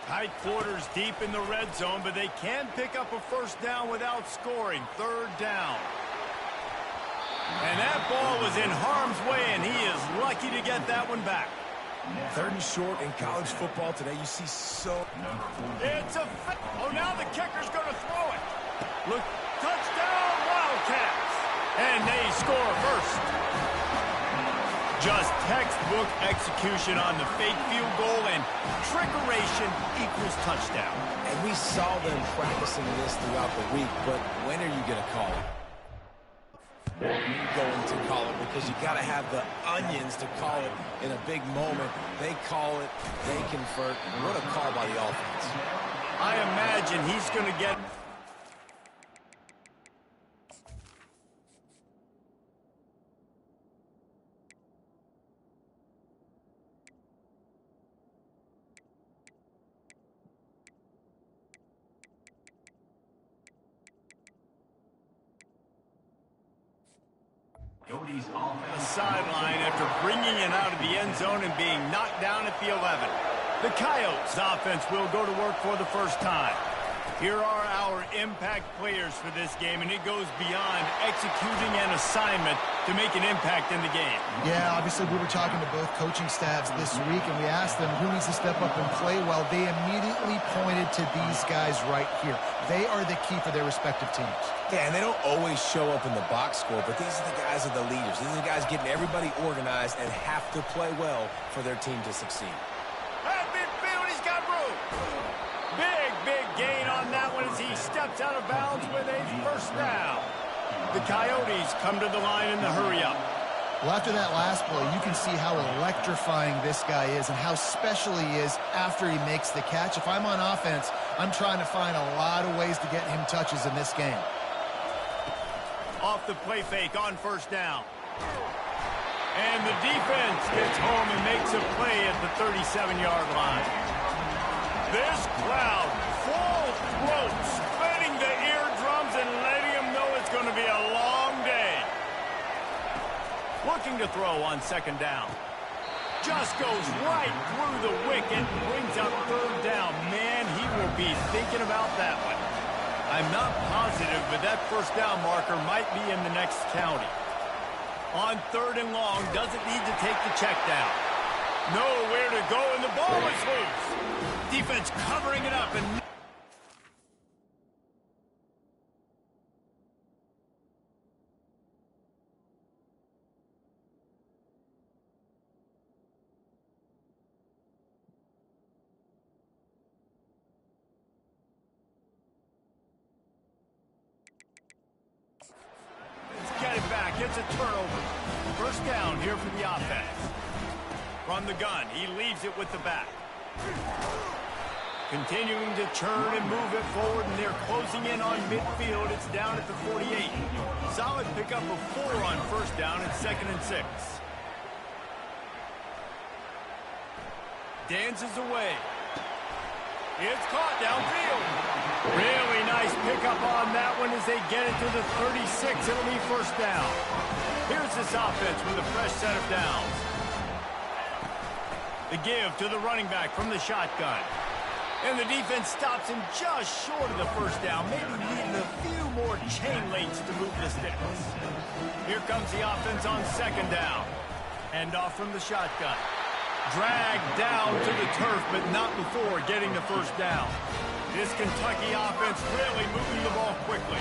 Tight quarters deep in the red zone, but they can pick up a 1st down without scoring. 3rd down. And that ball was in harm's way, and he is lucky to get that one back. 3rd and short in college football today, you see so... It's a... Oh, now the kicker's going to throw it. Look, touchdown, Wildcats. And they score first. Just textbook execution on the fake field goal, and trickeration equals touchdown. And we saw them practicing this throughout the week, but when are you going to call it? Going to call it, because you got to have the onions to call it in a big moment. They call it, they convert. What a call by the offense. I imagine he's going to get... The sideline after bringing it out of the end zone and being knocked down at the 11. The Coyotes offense will go to work for the first time. Here are our impact players for this game, and it goes beyond executing an assignment to make an impact in the game. Yeah, obviously we were talking to both coaching staffs this week, and we asked them who needs to step up and play well. They immediately pointed to these guys right here. They are the key for their respective teams. Yeah, and they don't always show up in the box score, but these are the guys that are the leaders. These are the guys getting everybody organized and have to play well for their team to succeed. At midfield, he's got room. Big gain on that one as he steps out of bounds with a 1st down. The Coyotes come to the line in the hurry-up. Well, after that last play, you can see how electrifying this guy is and how special he is after he makes the catch. If I'm on offense, I'm trying to find a lot of ways to get him touches in this game. Off the play fake on 1st down. And the defense gets home and makes a play at the 37-yard line. This crowd, full throat, splitting the eardrums and letting them know it's going to be a long day. Looking to throw on 2nd down. Just goes right through the wicket, brings up 3rd down. Man, he will be thinking about that one. I'm not positive, but that 1st down marker might be in the next county. On 3rd and long, doesn't need to take the check down. Nowhere to go, and the ball is loose. Defense covering it up, and get it back. It's a turnover. 1st down here for the offense. From the gun, he leaves it with the back. Continuing to churn and move it forward, and they're closing in on midfield. It's down at the 48. Solid pickup of 4 on 1st down and 2nd and 6. Dances away. It's caught downfield. Really nice pickup on that one as they get it to the 36. It'll be 1st down. Here's this offense with a fresh set of downs. The give to the running back from the shotgun. And the defense stops him just short of the 1st down, maybe needing a few more chain links to move the sticks. Here comes the offense on 2nd down. Hand off from the shotgun. Dragged down to the turf, but not before getting the 1st down. This Kentucky offense really moving the ball quickly.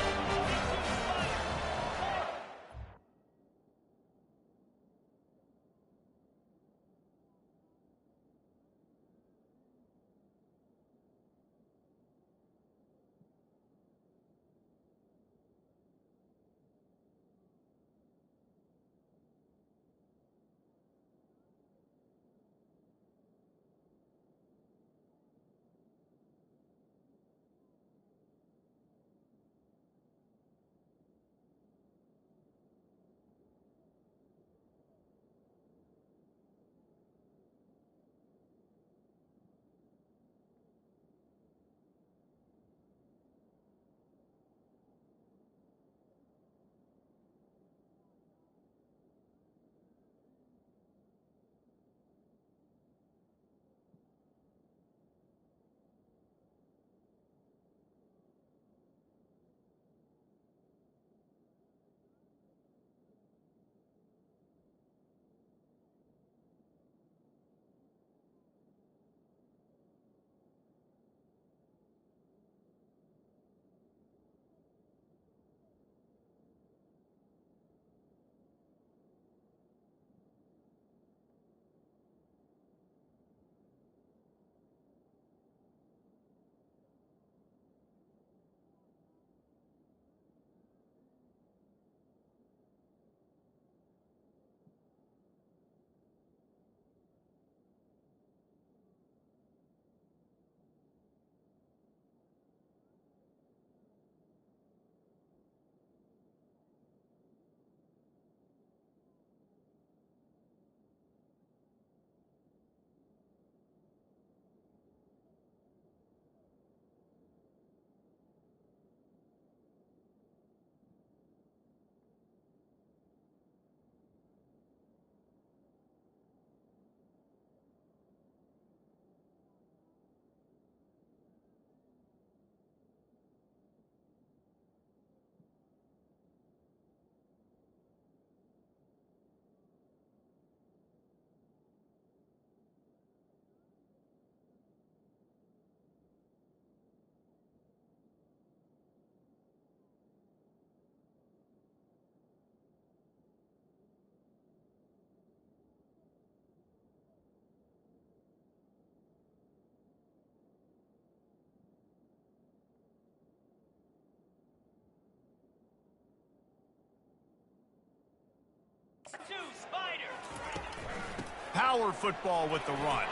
Power football with the run.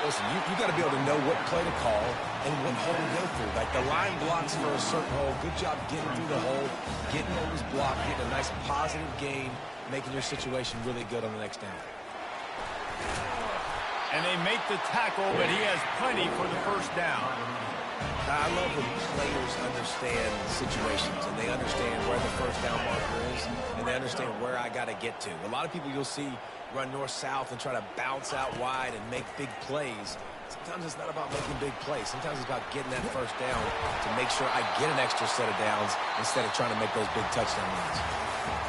Listen, you got to be able to know what play to call and what hole to go through. Like the line blocks for a certain hole. Good job getting through the hole, getting what was blocked, getting a nice positive gain, making your situation really good on the next down. And they make the tackle, but he has plenty for the first down. I love when players understand situations and they understand where the first down marker is and they understand where I got to get to. A lot of people you'll see run north-south and try to bounce out wide and make big plays. Sometimes it's not about making big plays. Sometimes it's about getting that first down to make sure I get an extra set of downs instead of trying to make those big touchdown runs.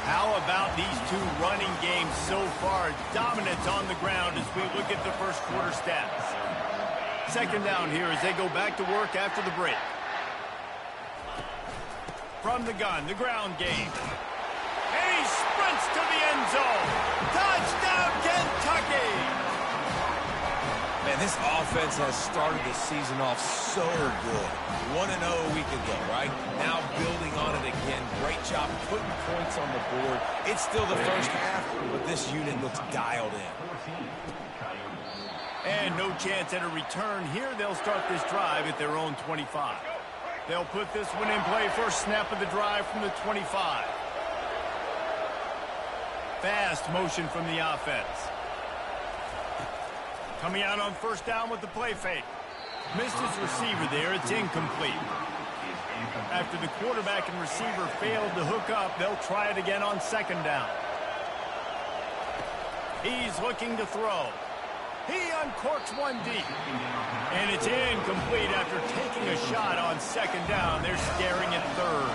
How about these two running games so far? Dominance on the ground as we look at the first quarter stats. Second down here as they go back to work after the break. From the gun, the ground game. And he sprints to the end zone. Touchdown, Kentucky! Man, this offense has started the season off so good. 1-0 a week ago, right? Now building on it again. Great job putting points on the board. It's still the first half, but this unit looks dialed in. And no chance at a return here. They'll start this drive at their own 25. They'll put this one in play first snap of the drive from the 25. Fast motion from the offense. Coming out on first down with the play fake. Missed his receiver there. It's incomplete. After the quarterback and receiver failed to hook up, they'll try it again on second down. He's looking to throw. He uncorks one deep. And it's incomplete after taking a shot on second down. They're staring at third.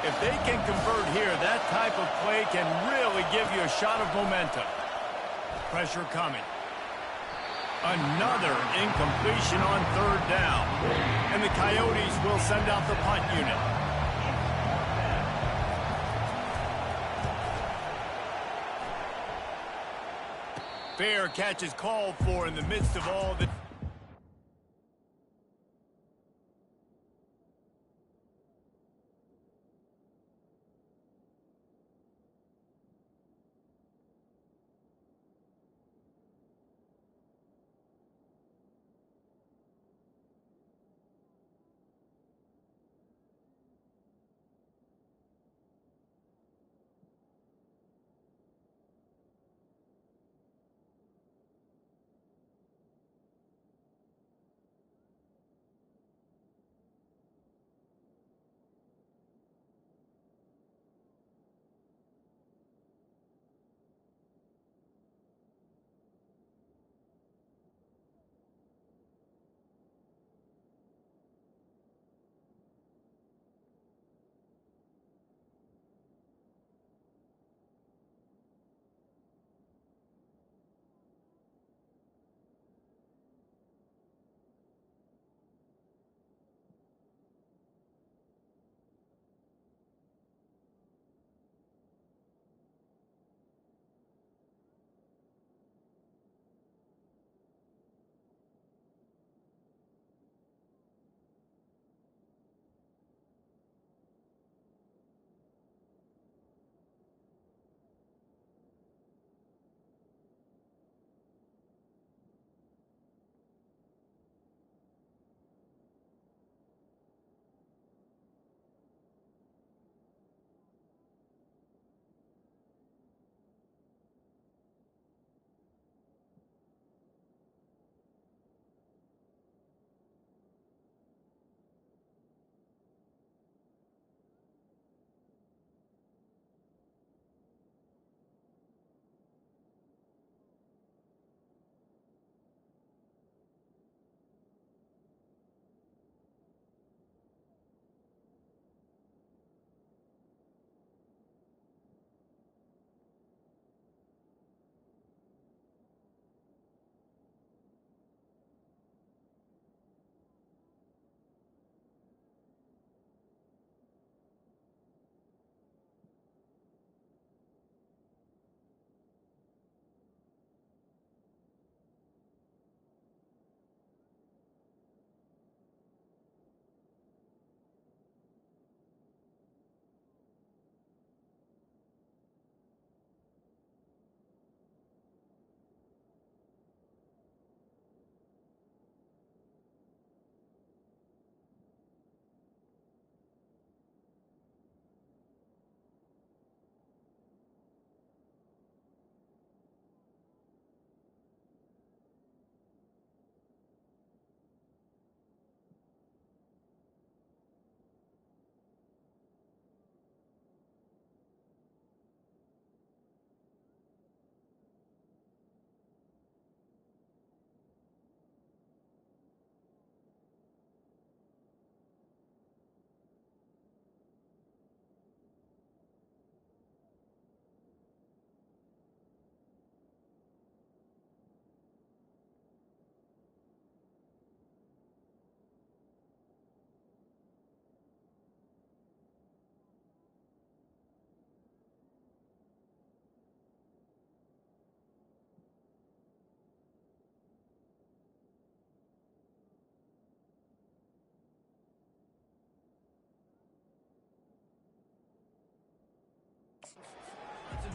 If they can convert here, that type of play can really give you a shot of momentum. Pressure coming. Another incompletion on third down. And the Coyotes will send out the punt unit. Fair catch is called for in the midst of all the...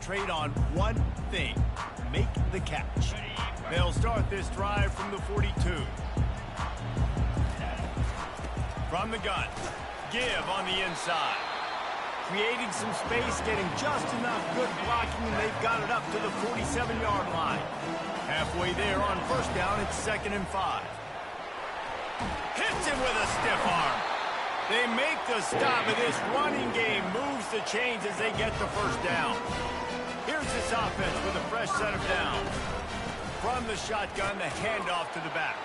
Concentrate on one thing. Make the catch. They'll start this drive from the 42. From the gun. Give on the inside. Creating some space, getting just enough good blocking, and they've got it up to the 47-yard line. Halfway there on first down, it's 2nd and 5. Hits him with a stiff arm. They make the stop, and this running game moves the chains as they get the first down. Here's this offense with a fresh set of downs. From the shotgun, the handoff to the back.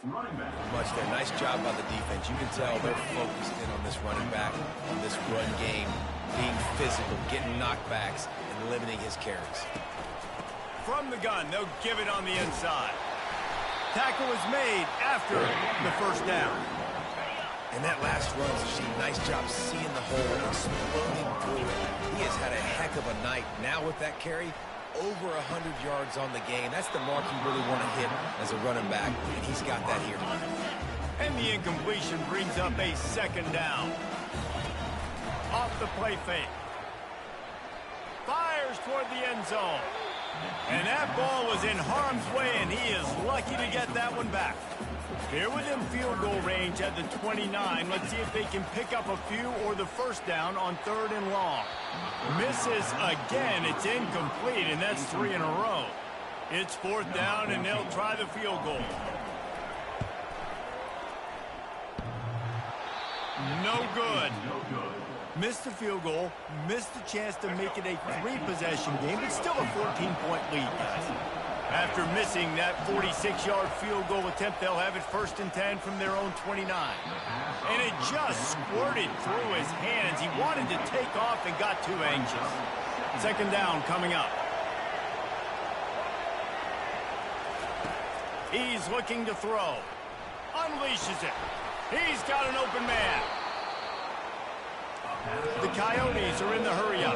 Running back. Much there. Nice job by the defense. You can tell they're focused in on this running back, on this run game, being physical, getting knockbacks, and limiting his carries. From the gun, they'll give it on the inside. Tackle is made after the first down. And that last run, nice job seeing the hole, exploding through it. He has had a heck of a night. Now with that carry, over 100 yards on the game. That's the mark you really want to hit as a running back, and he's got that here. And the incompletion brings up a second down. Off the play fake. Fires toward the end zone. And that ball was in harm's way, and he is lucky to get that one back. They're within field goal range at the 29. Let's see if they can pick up a few or the first down on 3rd and long. Misses again. It's incomplete, and that's 3 in a row. It's 4th down, and they'll try the field goal. No good. Missed the field goal, missed the chance to make it a 3-possession game, but still a 14-point lead, guys. After missing that 46-yard field goal attempt, they'll have it 1st and 10 from their own 29. And it just squirted through his hands. He wanted to take off and got too anxious. 2nd down coming up. He's looking to throw. Unleashes it. He's got an open man. The Coyotes are in the hurry-up.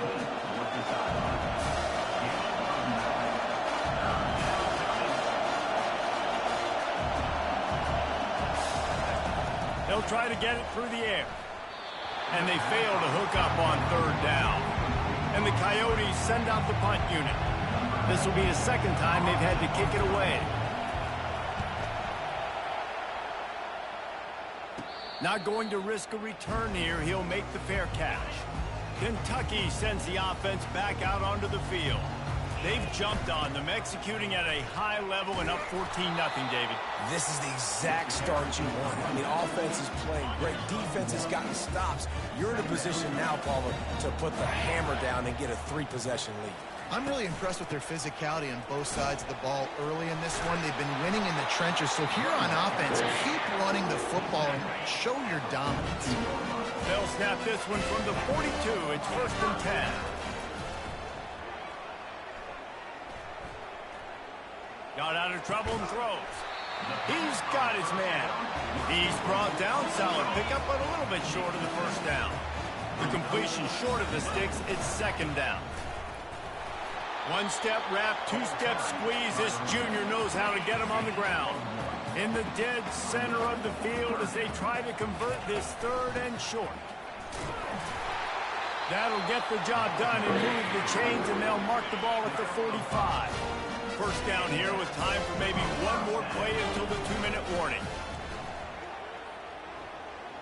They'll try to get it through the air. And they fail to hook up on 3rd down. And the Coyotes send out the punt unit. This will be the 2nd time they've had to kick it away. Not going to risk a return here. He'll make the fair catch. Kentucky sends the offense back out onto the field. They've jumped on them, executing at a high level and up 14-0, David. This is the exact start you want. I mean, offense is playing great. Defense has gotten stops. You're in a position now, Palmer, to put the hammer down and get a 3-possession lead. I'm really impressed with their physicality on both sides of the ball early in this one. They've been winning in the trenches. So here on offense, keep running the football and show your dominance. They'll snap this one from the 42. It's 1st and 10. Got out of trouble and throws. He's got his man. He's brought down. Solid pickup, but a little bit short of the first down. The completion short of the sticks. It's 2nd down. 1-step wrap, 2-step squeeze. This junior knows how to get him on the ground. In the dead center of the field as they try to convert this 3rd and short. That'll get the job done and move the chains, and they'll mark the ball at the 45. First down here with time for maybe one more play until the 2-minute warning.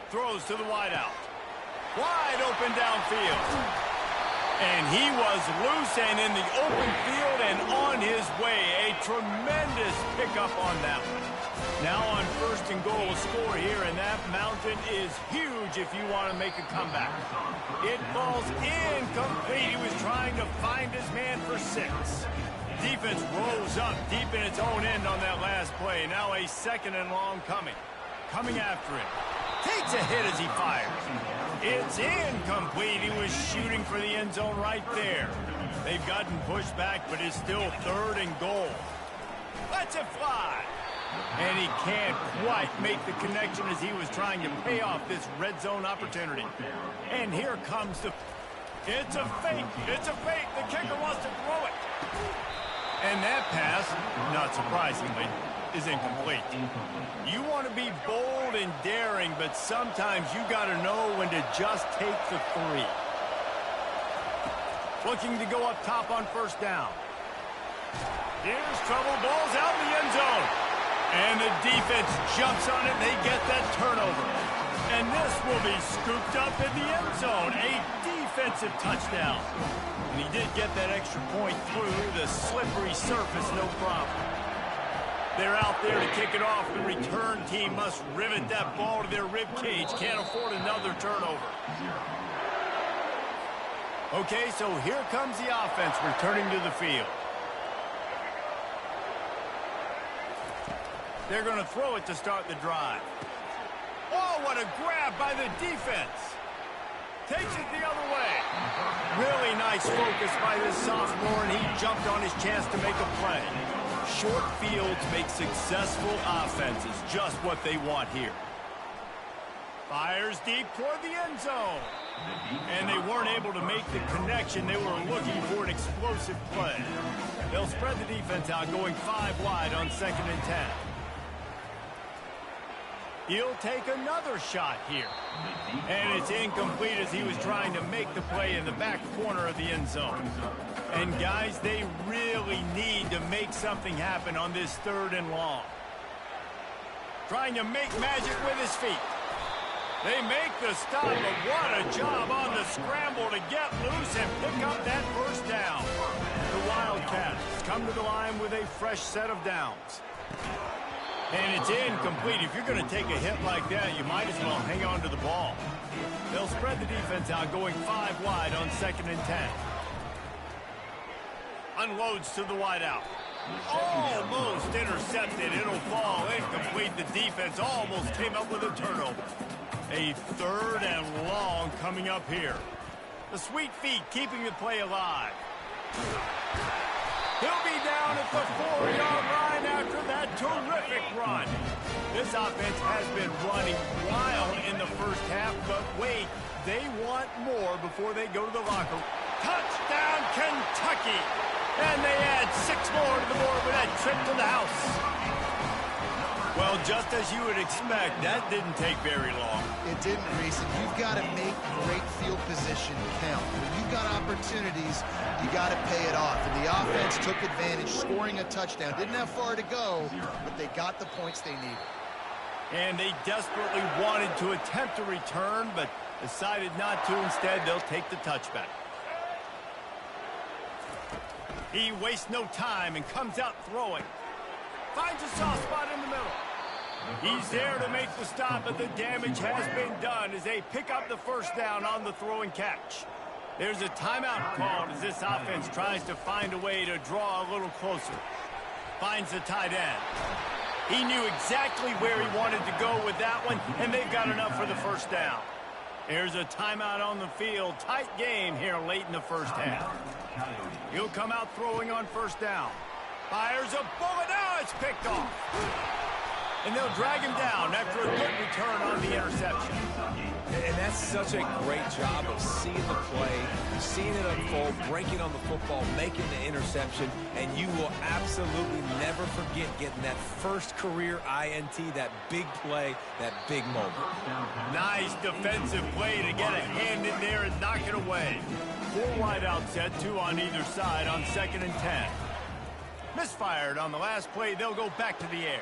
Throws to the wideout. Wide open downfield. And he was loose and in the open field and on his way. A tremendous pickup on that one. Now on 1st and goal, a score here, and that mountain is huge if you want to make a comeback. It falls incomplete. He was trying to find his man for 6. Defense rose up deep in its own end on that last play. Now a 2nd and long coming. Coming after him. Takes a hit as he fires. It's incomplete. He was shooting for the end zone right there. They've gotten pushed back, but it's still 3rd and goal. Lets it fly. And he can't quite make the connection as he was trying to pay off this red zone opportunity. And here comes the... It's a fake. It's a fake. The kicker wants to throw it. And that pass, not surprisingly, is incomplete. You want to be bold and daring, but sometimes you got to know when to just take the 3. Looking to go up top on 1st down. Here's trouble. Ball's out in the end zone. And the defense jumps on it, and they get that turnover. And this will be scooped up in the end zone. A defensive touchdown. And he did get that extra point through the slippery surface, no problem. They're out there to kick it off. The return team must rivet that ball to their rib cage. Can't afford another turnover. Okay, so here comes the offense returning to the field. They're going to throw it to start the drive. Oh, what a grab by the defense. Takes it the other way. Really nice focus by this sophomore, and he jumped on his chance to make a play. Short fields make successful offenses, just what they want here. Fires deep toward the end zone. And they weren't able to make the connection. They were looking for an explosive play. They'll spread the defense out, going 5 wide on 2nd and 10. He'll take another shot here. And it's incomplete as he was trying to make the play in the back corner of the end zone. And guys, they really need to make something happen on this 3rd and long. Trying to make magic with his feet. They make the stop, but what a job on the scramble to get loose and pick up that first down. The Wildcats come to the line with a fresh set of downs. And it's incomplete. If you're going to take a hit like that, you might as well hang on to the ball. They'll spread the defense out, going 5 wide on 2nd and 10. Unloads to the wideout. Almost intercepted. It'll fall incomplete. The defense almost came up with a turnover. A 3rd and long coming up here. The sweet feet keeping the play alive. He'll be down at the 4-yard line after that terrific run. This offense has been running wild in the first half, but wait, they want more before they go to the locker room. Touchdown, Kentucky! And they add 6 more to the board with that trip to the house. Well, just as you would expect, that didn't take very long. It didn't, Reese, and you've got to make great field position count. When you've got opportunities, you got to pay it off. And the offense took advantage, scoring a touchdown. Didn't have far to go, but they got the points they needed. And they desperately wanted to attempt a return, but decided not to. Instead, they'll take the touchback. He wastes no time and comes out throwing. Finds a soft spot in the middle. He's there to make the stop, but the damage has been done as they pick up the first down on the throw and catch. There's a timeout called as this offense tries to find a way to draw a little closer. Finds the tight end. He knew exactly where he wanted to go with that one, and they've got enough for the first down. There's a timeout on the field. Tight game here late in the first half. He'll come out throwing on first down. Fires a bullet. Now it's picked off. And they'll drag him down after a good return on the interception. And that's such a great job of seeing the play, seeing it unfold, breaking on the football, making the interception, and you will absolutely never forget getting that first career INT, that big play, that big moment. Nice defensive play to get a hand in there and knock it away. 4 wide out set, 2 on either side on 2nd and 10. Misfired on the last play. They'll go back to the air.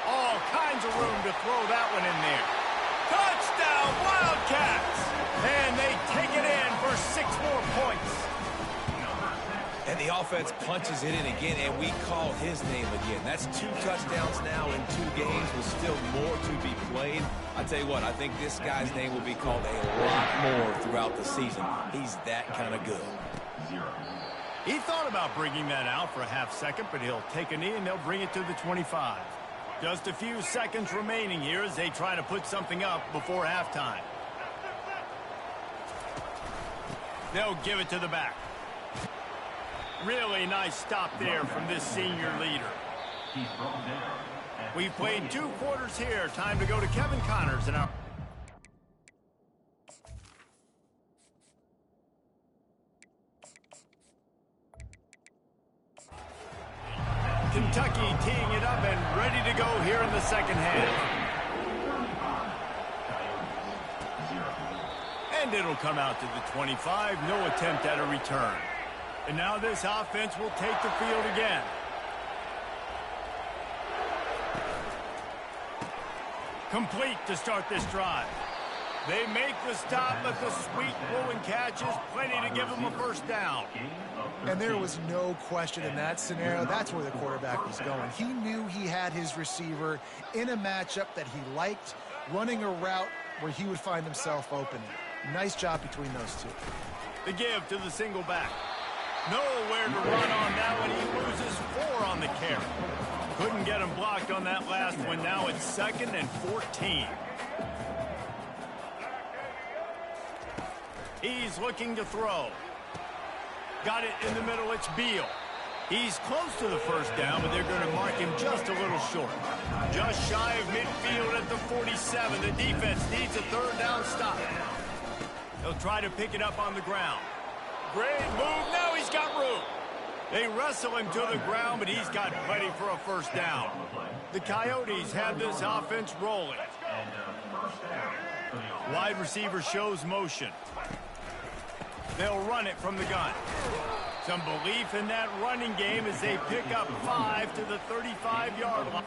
All kinds of room to throw that one in there. Touchdown, Wildcats! And they take it in for 6 more points. And the offense punches it in again, and we call his name again. That's 2 touchdowns now in 2 games with still more to be played. I tell you what, I think this guy's name will be called a lot more throughout the season. He's that kind of good. He thought about bringing that out for a half second, but he'll take a knee and they'll bring it to the 25. Just a few seconds remaining here as they try to put something up before halftime. They'll give it to the back. Really nice stop there from this senior leader. We've played 2 quarters here. Time to go to Kevin Connors in our... Kentucky teeing it up and ready to go here in the second half. And it'll come out to the 25. No attempt at a return. And now this offense will take the field again. Complete to start this drive. They make the stop, but the sweet throw and catch is plenty to give them a first down. And there was no question in that scenario. That's where the quarterback was going. He knew he had his receiver in a matchup that he liked, running a route where he would find himself open. Nice job between those 2. The give to the single back. Nowhere to run on that one. He loses 4 on the carry. Couldn't get him blocked on that last one. Now it's 2nd and 14. He's looking to throw. Got it in the middle. It's Beal. He's close to the first down, but they're going to mark him just a little short. Just shy of midfield at the 47. The defense needs a 3rd down stop. They'll try to pick it up on the ground. Great move. Now he's got room. They wrestle him to the ground, but he's got plenty for a 1st down. The Coyotes have this offense rolling. Wide receiver shows motion. They'll run it from the gun. Some belief in that running game as they pick up 5 to the 35-yard line.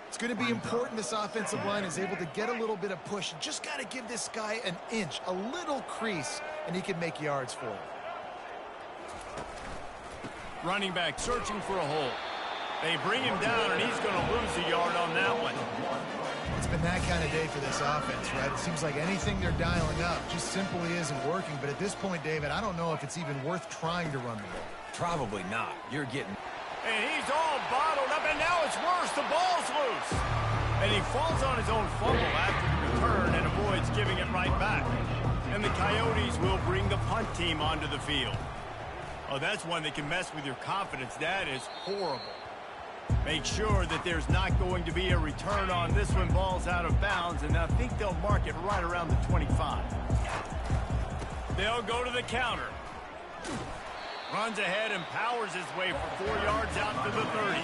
It's going to be important this offensive line is able to get a little bit of push. Just got to give this guy an inch, a little crease, and he can make yards for it. Running back searching for a hole. They bring him down, and he's going to lose a yard on that one. It's been that kind of day for this offense, right? It seems like anything they're dialing up just simply isn't working. But at this point, David, I don't know if it's even worth trying to run the ball. Probably not. You're getting... And he's all bottled up, and now it's worse. The ball's loose. And he falls on his own fumble after the return and avoids giving it right back. And the Coyotes will bring the punt team onto the field. Oh, that's one that can mess with your confidence. That is horrible. Make sure that there's not going to be a return on this when ball's out of bounds, and I think they'll mark it right around the 25. They'll go to the counter. Runs ahead and powers his way for 4 yards out to the 30.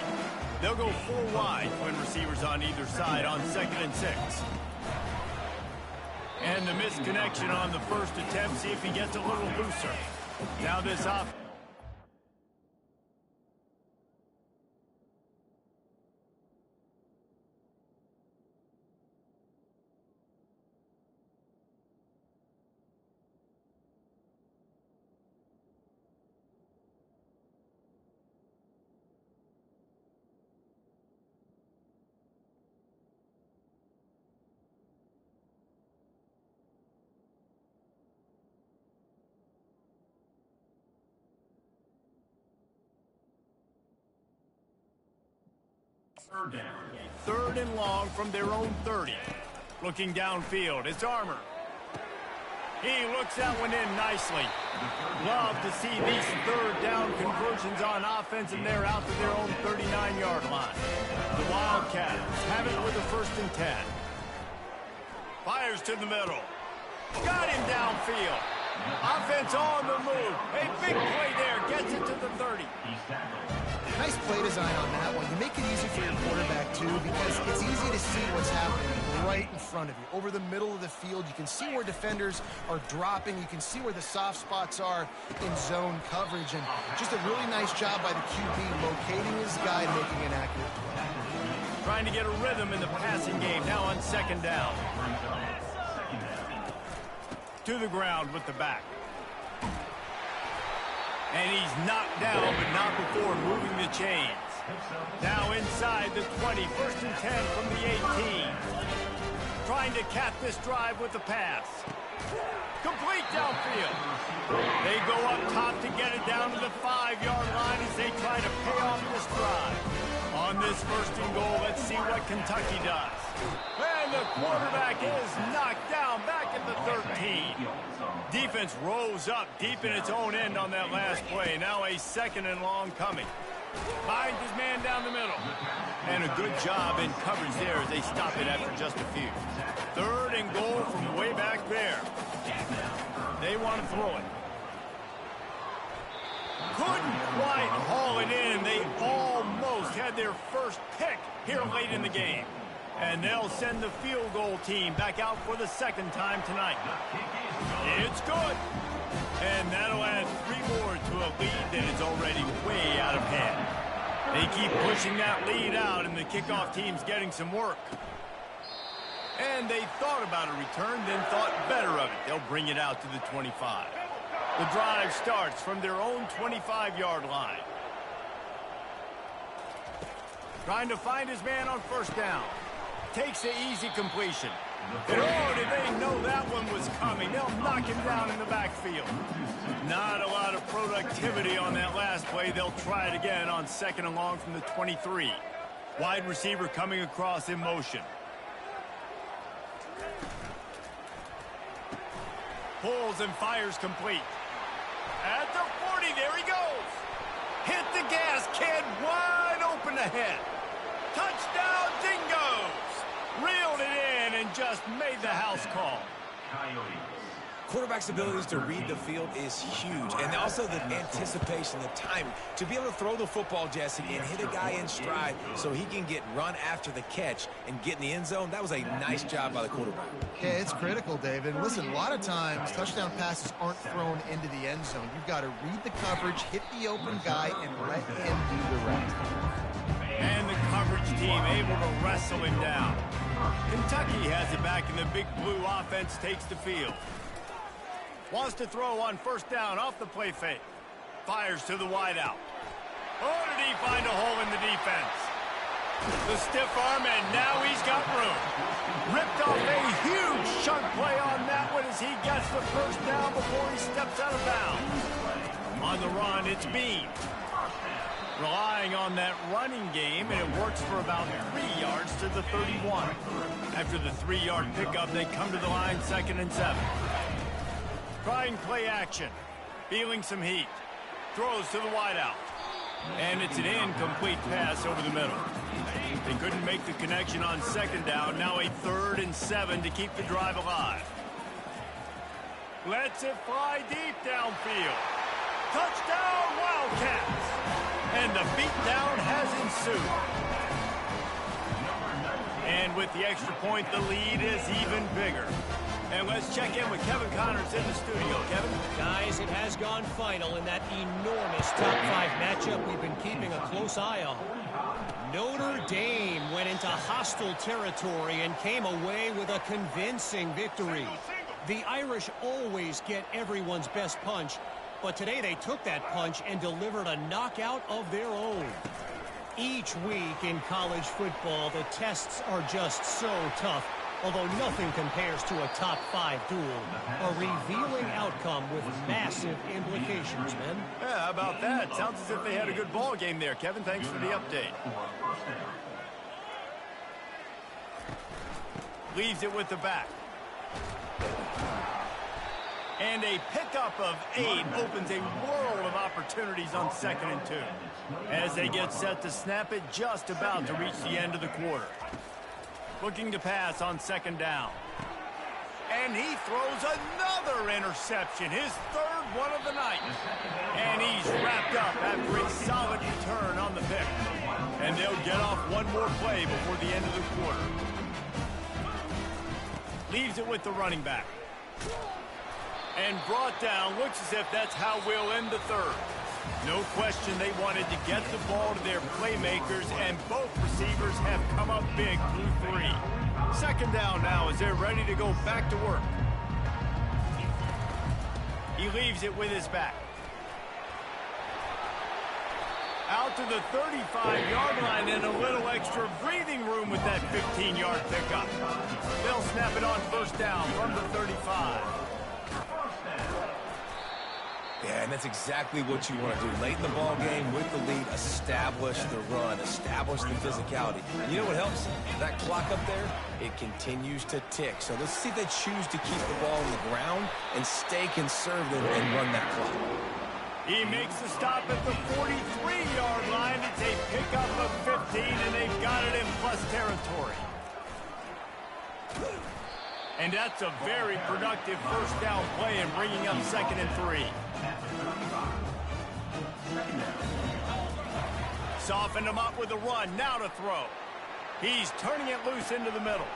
They'll go 4 wide, twin receivers on either side on 2nd and 6. And the misconnection on the first attempt, see if he gets a little looser. Now this off. Third down. 3rd and long from their own 30. Looking downfield, it's Armour. He looks that one in nicely. Love to see these 3rd down conversions on offense, and they're out to their own 39-yard line. The Wildcats have it with a 1st and 10. Fires to the middle. Got him downfield. Offense on the move. A big play there. Gets it to the 30. Nice play design on that one. You make it easy for your quarterback, too, because it's easy to see what's happening right in front of you. Over the middle of the field, you can see where defenders are dropping. You can see where the soft spots are in zone coverage. And just a really nice job by the QB locating his guy and making an accurate play. Trying to get a rhythm in the passing game now on 2nd down. To the ground with the back. And he's knocked down, but not before moving the chains. Now inside the 20, 1st and 10 from the 18. Trying to cap this drive with the pass. Complete downfield. They go up top to get it down to the 5-yard line as they try to pay off this drive. On this 1st and goal, let's see what Kentucky does. And the quarterback is knocked down back at the 13. Defense rose up deep in its own end on that last play. Now a 2nd and long coming. Finds his man down the middle. And a good job in coverage there as they stop it after just a few. 3rd and goal from way back there. They want to throw it. Couldn't quite haul it in. They almost had their first pick here late in the game. And they'll send the field goal team back out for the 2nd time tonight. It's good. And that'll add 3 more to a lead that is already way out of hand. They keep pushing that lead out, and the kickoff team's getting some work. And they thought about a return, then thought better of it. They'll bring it out to the 25. The drive starts from their own 25-yard line. Trying to find his man on 1st down. Takes the easy completion. And oh, did they know that one was coming? They'll knock him down in the backfield. Not a lot of productivity on that last play. They'll try it again on 2nd and long from the 23. Wide receiver coming across in motion. Pulls and fires complete. At the 40, there he goes. Hit the gas, kid, wide open ahead. Touchdown, Dingoes. Reeled it in and just made the house call. Quarterback's abilities to read the field is huge, and also the anticipation, the timing. To be able to throw the football, Jesse, and hit a guy in stride so he can get run after the catch and get in the end zone, that was a nice job by the quarterback. Yeah, it's critical, David. And listen, a lot of times, touchdown passes aren't thrown into the end zone. You've got to read the coverage, hit the open guy, and let him do the rest. And the coverage coverage team able to wrestle him down. Kentucky has it back, and the big blue offense takes the field. Wants to throw on first down off the play fake. Fires to the wideout. Oh, did he find a hole in the defense? The stiff arm, and now he's got room. Ripped off a huge chunk play on that one as he gets the first down before he steps out of bounds. On the run, it's Bean. Relying on that running game, and it works for about 3 yards to the 31. After the 3-yard pickup, they come to the line 2nd and 7. Trying play action. Feeling some heat. Throws to the wideout. And it's an incomplete pass over the middle. They couldn't make the connection on 2nd down. Now a 3rd and 7 to keep the drive alive. Lets it fly deep downfield. Touchdown, Wildcats! And the beatdown has ensued. And with the extra point, the lead is even bigger. And let's check in with Kevin Connors in the studio. Kevin? Guys, it has gone final in that enormous top 5 matchup we've been keeping a close eye on. Notre Dame went into hostile territory and came away with a convincing victory. The Irish always get everyone's best punch, but today they took that punch and delivered a knockout of their own. Each week in college football, the tests are just so tough, although nothing compares to a top 5 duel. A revealing outcome with massive implications, men. Yeah, how about that? Sounds as if they had a good ball game there, Kevin. Thanks for the update. Leaves it with the back. And a pickup of 8 opens a world of opportunities on 2nd and 2. As they get set to snap it, just about to reach the end of the quarter. Looking to pass on 2nd down. And he throws another interception, his 3rd one of the night. And he's wrapped up after a solid return on the pick. And they'll get off one more play before the end of the quarter. Leaves it with the running back. And brought down, looks as if that's how we'll end the 3rd. No question they wanted to get the ball to their playmakers, and both receivers have come up big through 3. 2nd down now as they're ready to go back to work. He leaves it with his back. Out to the 35-yard line and a little extra breathing room with that 15-yard pickup. They'll snap it on 1st down from the 35. Yeah, and that's exactly what you want to do. Late in the ball game with the lead, establish the run, establish the physicality. And you know what helps? That clock up there, it continues to tick. So let's see if they choose to keep the ball on the ground and stay conservative and run that clock. He makes the stop at the 43-yard line. It's a pickup of 15, and they've got it in plus territory. And that's a very productive 1st down play and bringing up 2nd and 3. Softened him up with a run. Now to throw. He's turning it loose into the middle.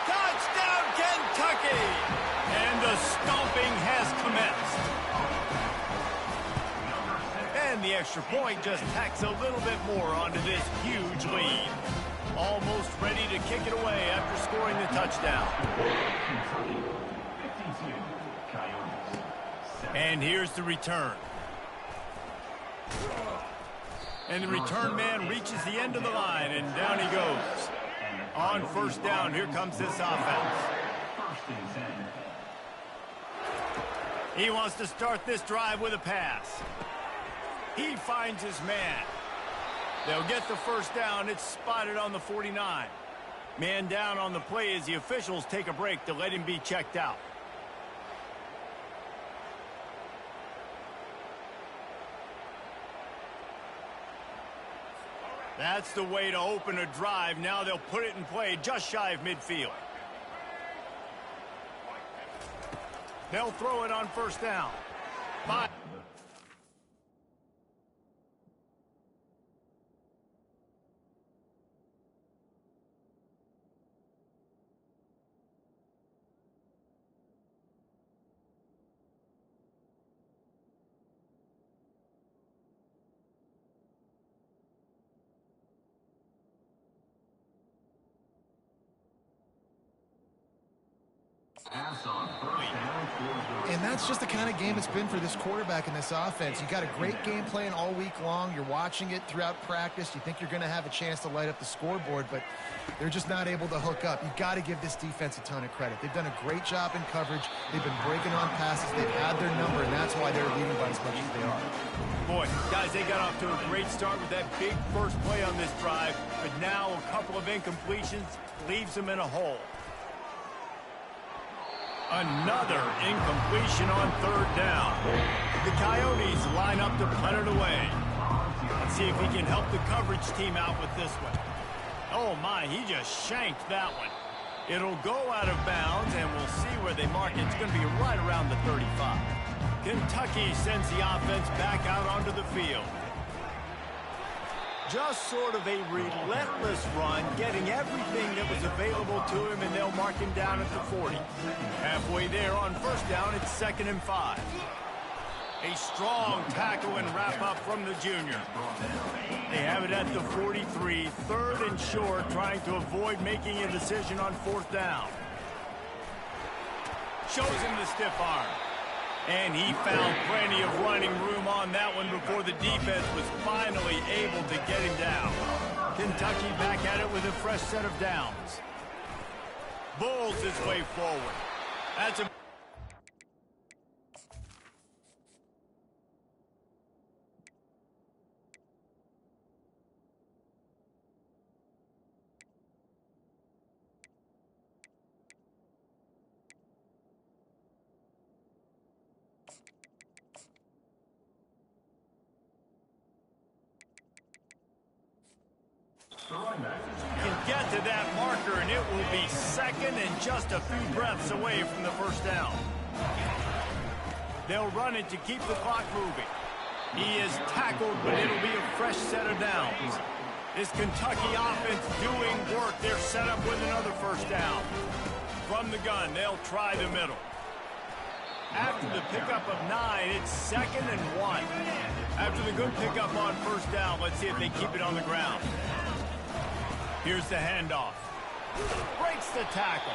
Touchdown, Kentucky! And the stomping has commenced. And the extra point just tacks a little bit more onto this huge lead. Almost ready to kick it away after scoring the touchdown. And here's the return. And the return man reaches the end of the line, and down he goes. On 1st down, here comes this offense. He wants to start this drive with a pass. He finds his man. They'll get the 1st down. It's spotted on the 49. Man down on the play as the officials take a break to let him be checked out. That's the way to open a drive. Now they'll put it in play just shy of midfield. They'll throw it on 1st down. 5. And that's just the kind of game it's been for this quarterback in this offense. You got a great game plan all week long. You're watching it throughout practice. You think you're going to have a chance to light up the scoreboard, but they're just not able to hook up. You've got to give this defense a ton of credit. They've done a great job in coverage. They've been breaking on passes. They've had their number, and that's why they're leading by as much as they are. Boy, guys, they got off to a great start with that big first play on this drive, but now a couple of incompletions leaves them in a hole. Another incompletion on third down. The Coyotes line up to punt it away. Let's see if he can help the coverage team out with this one. Oh my, he just shanked that one. It'll go out of bounds, and we'll see where they mark it. It's going to be right around the 35. Kentucky sends the offense back out onto the field. Just sort of a relentless run, getting everything that was available to him, and they'll mark him down at the 40. Halfway there on first down, it's 2nd and 5. A strong tackle and wrap-up from the junior. They have it at the 43, 3rd and short, trying to avoid making a decision on 4th down. Shows him the stiff arm. And he found plenty of running room on that one before the defense was finally able to get him down. Kentucky back at it with a fresh set of downs. Bulls his way forward. That's a... can get to that marker, and it will be 2nd and just a few breaths away from the first down. They'll run it to keep the clock moving. He is tackled, but it'll be a fresh set of downs. This Kentucky offense doing work. They're set up with another first down. From the gun, they'll try the middle. After the pickup of 9, it's 2nd and 1. After the good pickup on first down, let's see if they keep it on the ground. Here's the handoff. Breaks the tackle.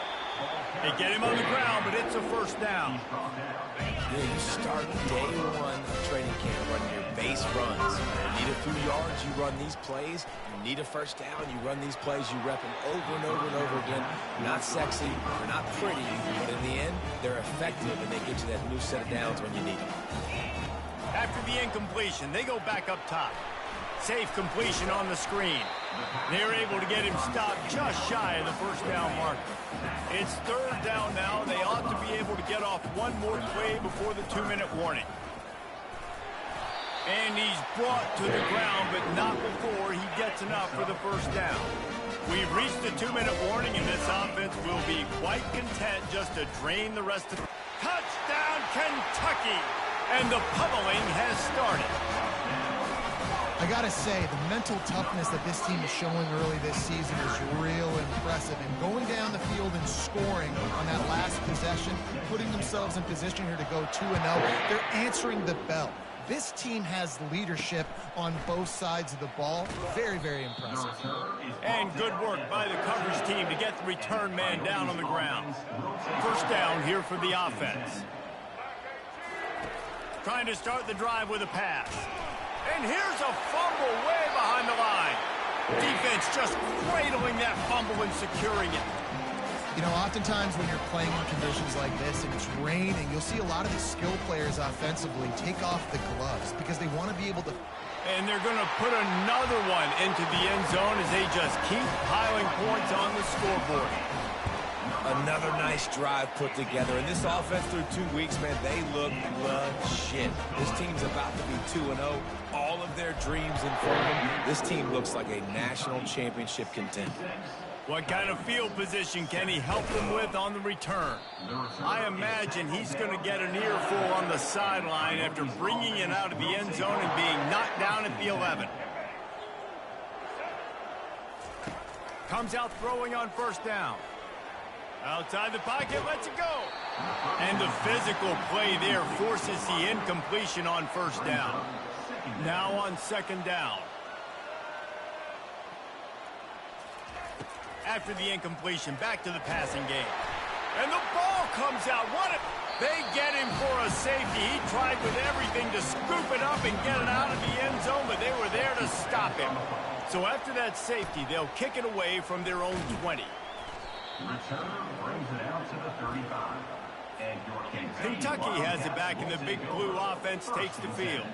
They get him on the ground, but it's a first down. Yeah, you start day one of training camp running your base runs. You need a few yards, you run these plays. You need a first down, you run these plays. You rep them over and over and over again. Not sexy, they're not pretty, but in the end, they're effective, and they get you that new set of downs when you need them. After the incompletion, they go back up top. Safe completion on the screen. They're able to get him stopped just shy of the first down marker. It's 3rd down now. They ought to be able to get off one more play before the 2-minute warning. And he's brought to the ground, but not before he gets enough for the first down. We've reached the 2-minute warning, and this offense will be quite content just to drain the rest of the... Touchdown, Kentucky! And the pummeling has started. I got to say, the mental toughness that this team is showing early this season is real impressive. And going down the field and scoring on that last possession, putting themselves in position here to go 2-0, they're answering the bell. This team has leadership on both sides of the ball. Very, very impressive. And good work by the coverage team to get the return man down on the ground. First down here for the offense. Trying to start the drive with a pass. And here's a fumble way behind the line. Defense just cradling that fumble and securing it. You know, oftentimes when you're playing in conditions like this and it's raining, you'll see a lot of the skill players offensively take off the gloves because they want to be able to... And they're going to put another one into the end zone as they just keep piling points on the scoreboard. Another nice drive put together. And this offense through 2 weeks, man, they look legit. This team's about to be 2-0. All of their dreams in front of them. This team looks like a national championship contender. What kind of field position can he help them with on the return? I imagine he's going to get an earful on the sideline after bringing it out of the end zone and being knocked down at the 11. Comes out throwing on first down. Outside the pocket, lets it go. And the physical play there forces the incompletion on first down. Now on second down. After the incompletion, back to the passing game. And the ball comes out. They get him for a safety. He tried with everything to scoop it up and get it out of the end zone, but they were there to stop him. So after that safety, they'll kick it away from their own 20. Returner brings it out to the 35. And your Kentucky has it back, and the big blue offense takes the field.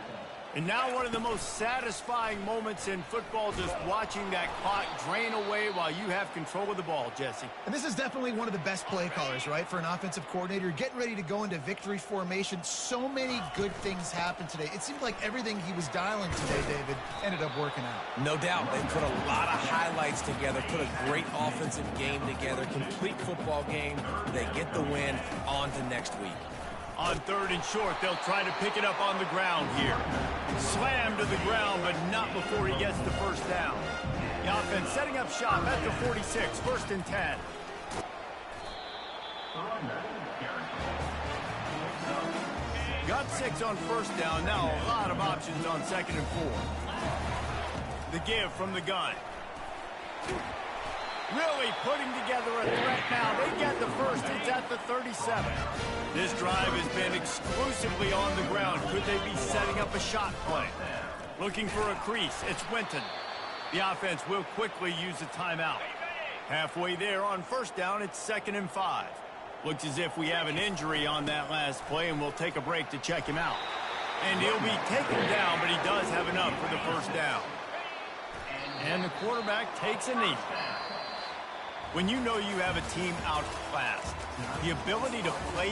And now one of the most satisfying moments in football, just watching that clock drain away while you have control of the ball, Jesse. And this is definitely one of the best play callers, right, for an offensive coordinator. Getting ready to go into victory formation. So many good things happened today. It seemed like everything he was dialing today, David, ended up working out. No doubt. They put a lot of highlights together, put a great offensive game together, complete football game. They get the win. On to next week. On 3rd and short, they'll try to pick it up on the ground here. Slam to the ground, but not before he gets the first down. The offense setting up shop at the 46, 1st and 10. Got 6 on 1st down. Now a lot of options on 2nd and 4. The give from the gun. Really putting together a threat now. They get the first. It's at the 37. This drive has been exclusively on the ground. Could they be setting up a shot play? Looking for a crease. It's Winton. The offense will quickly use a timeout. Halfway there on 1st down, it's 2nd and 5. Looks as if we have an injury on that last play, and we'll take a break to check him out. And he'll be taken down, but he does have enough for the 1st down. And the quarterback takes a knee. When you know you have a team outclassed, the ability to play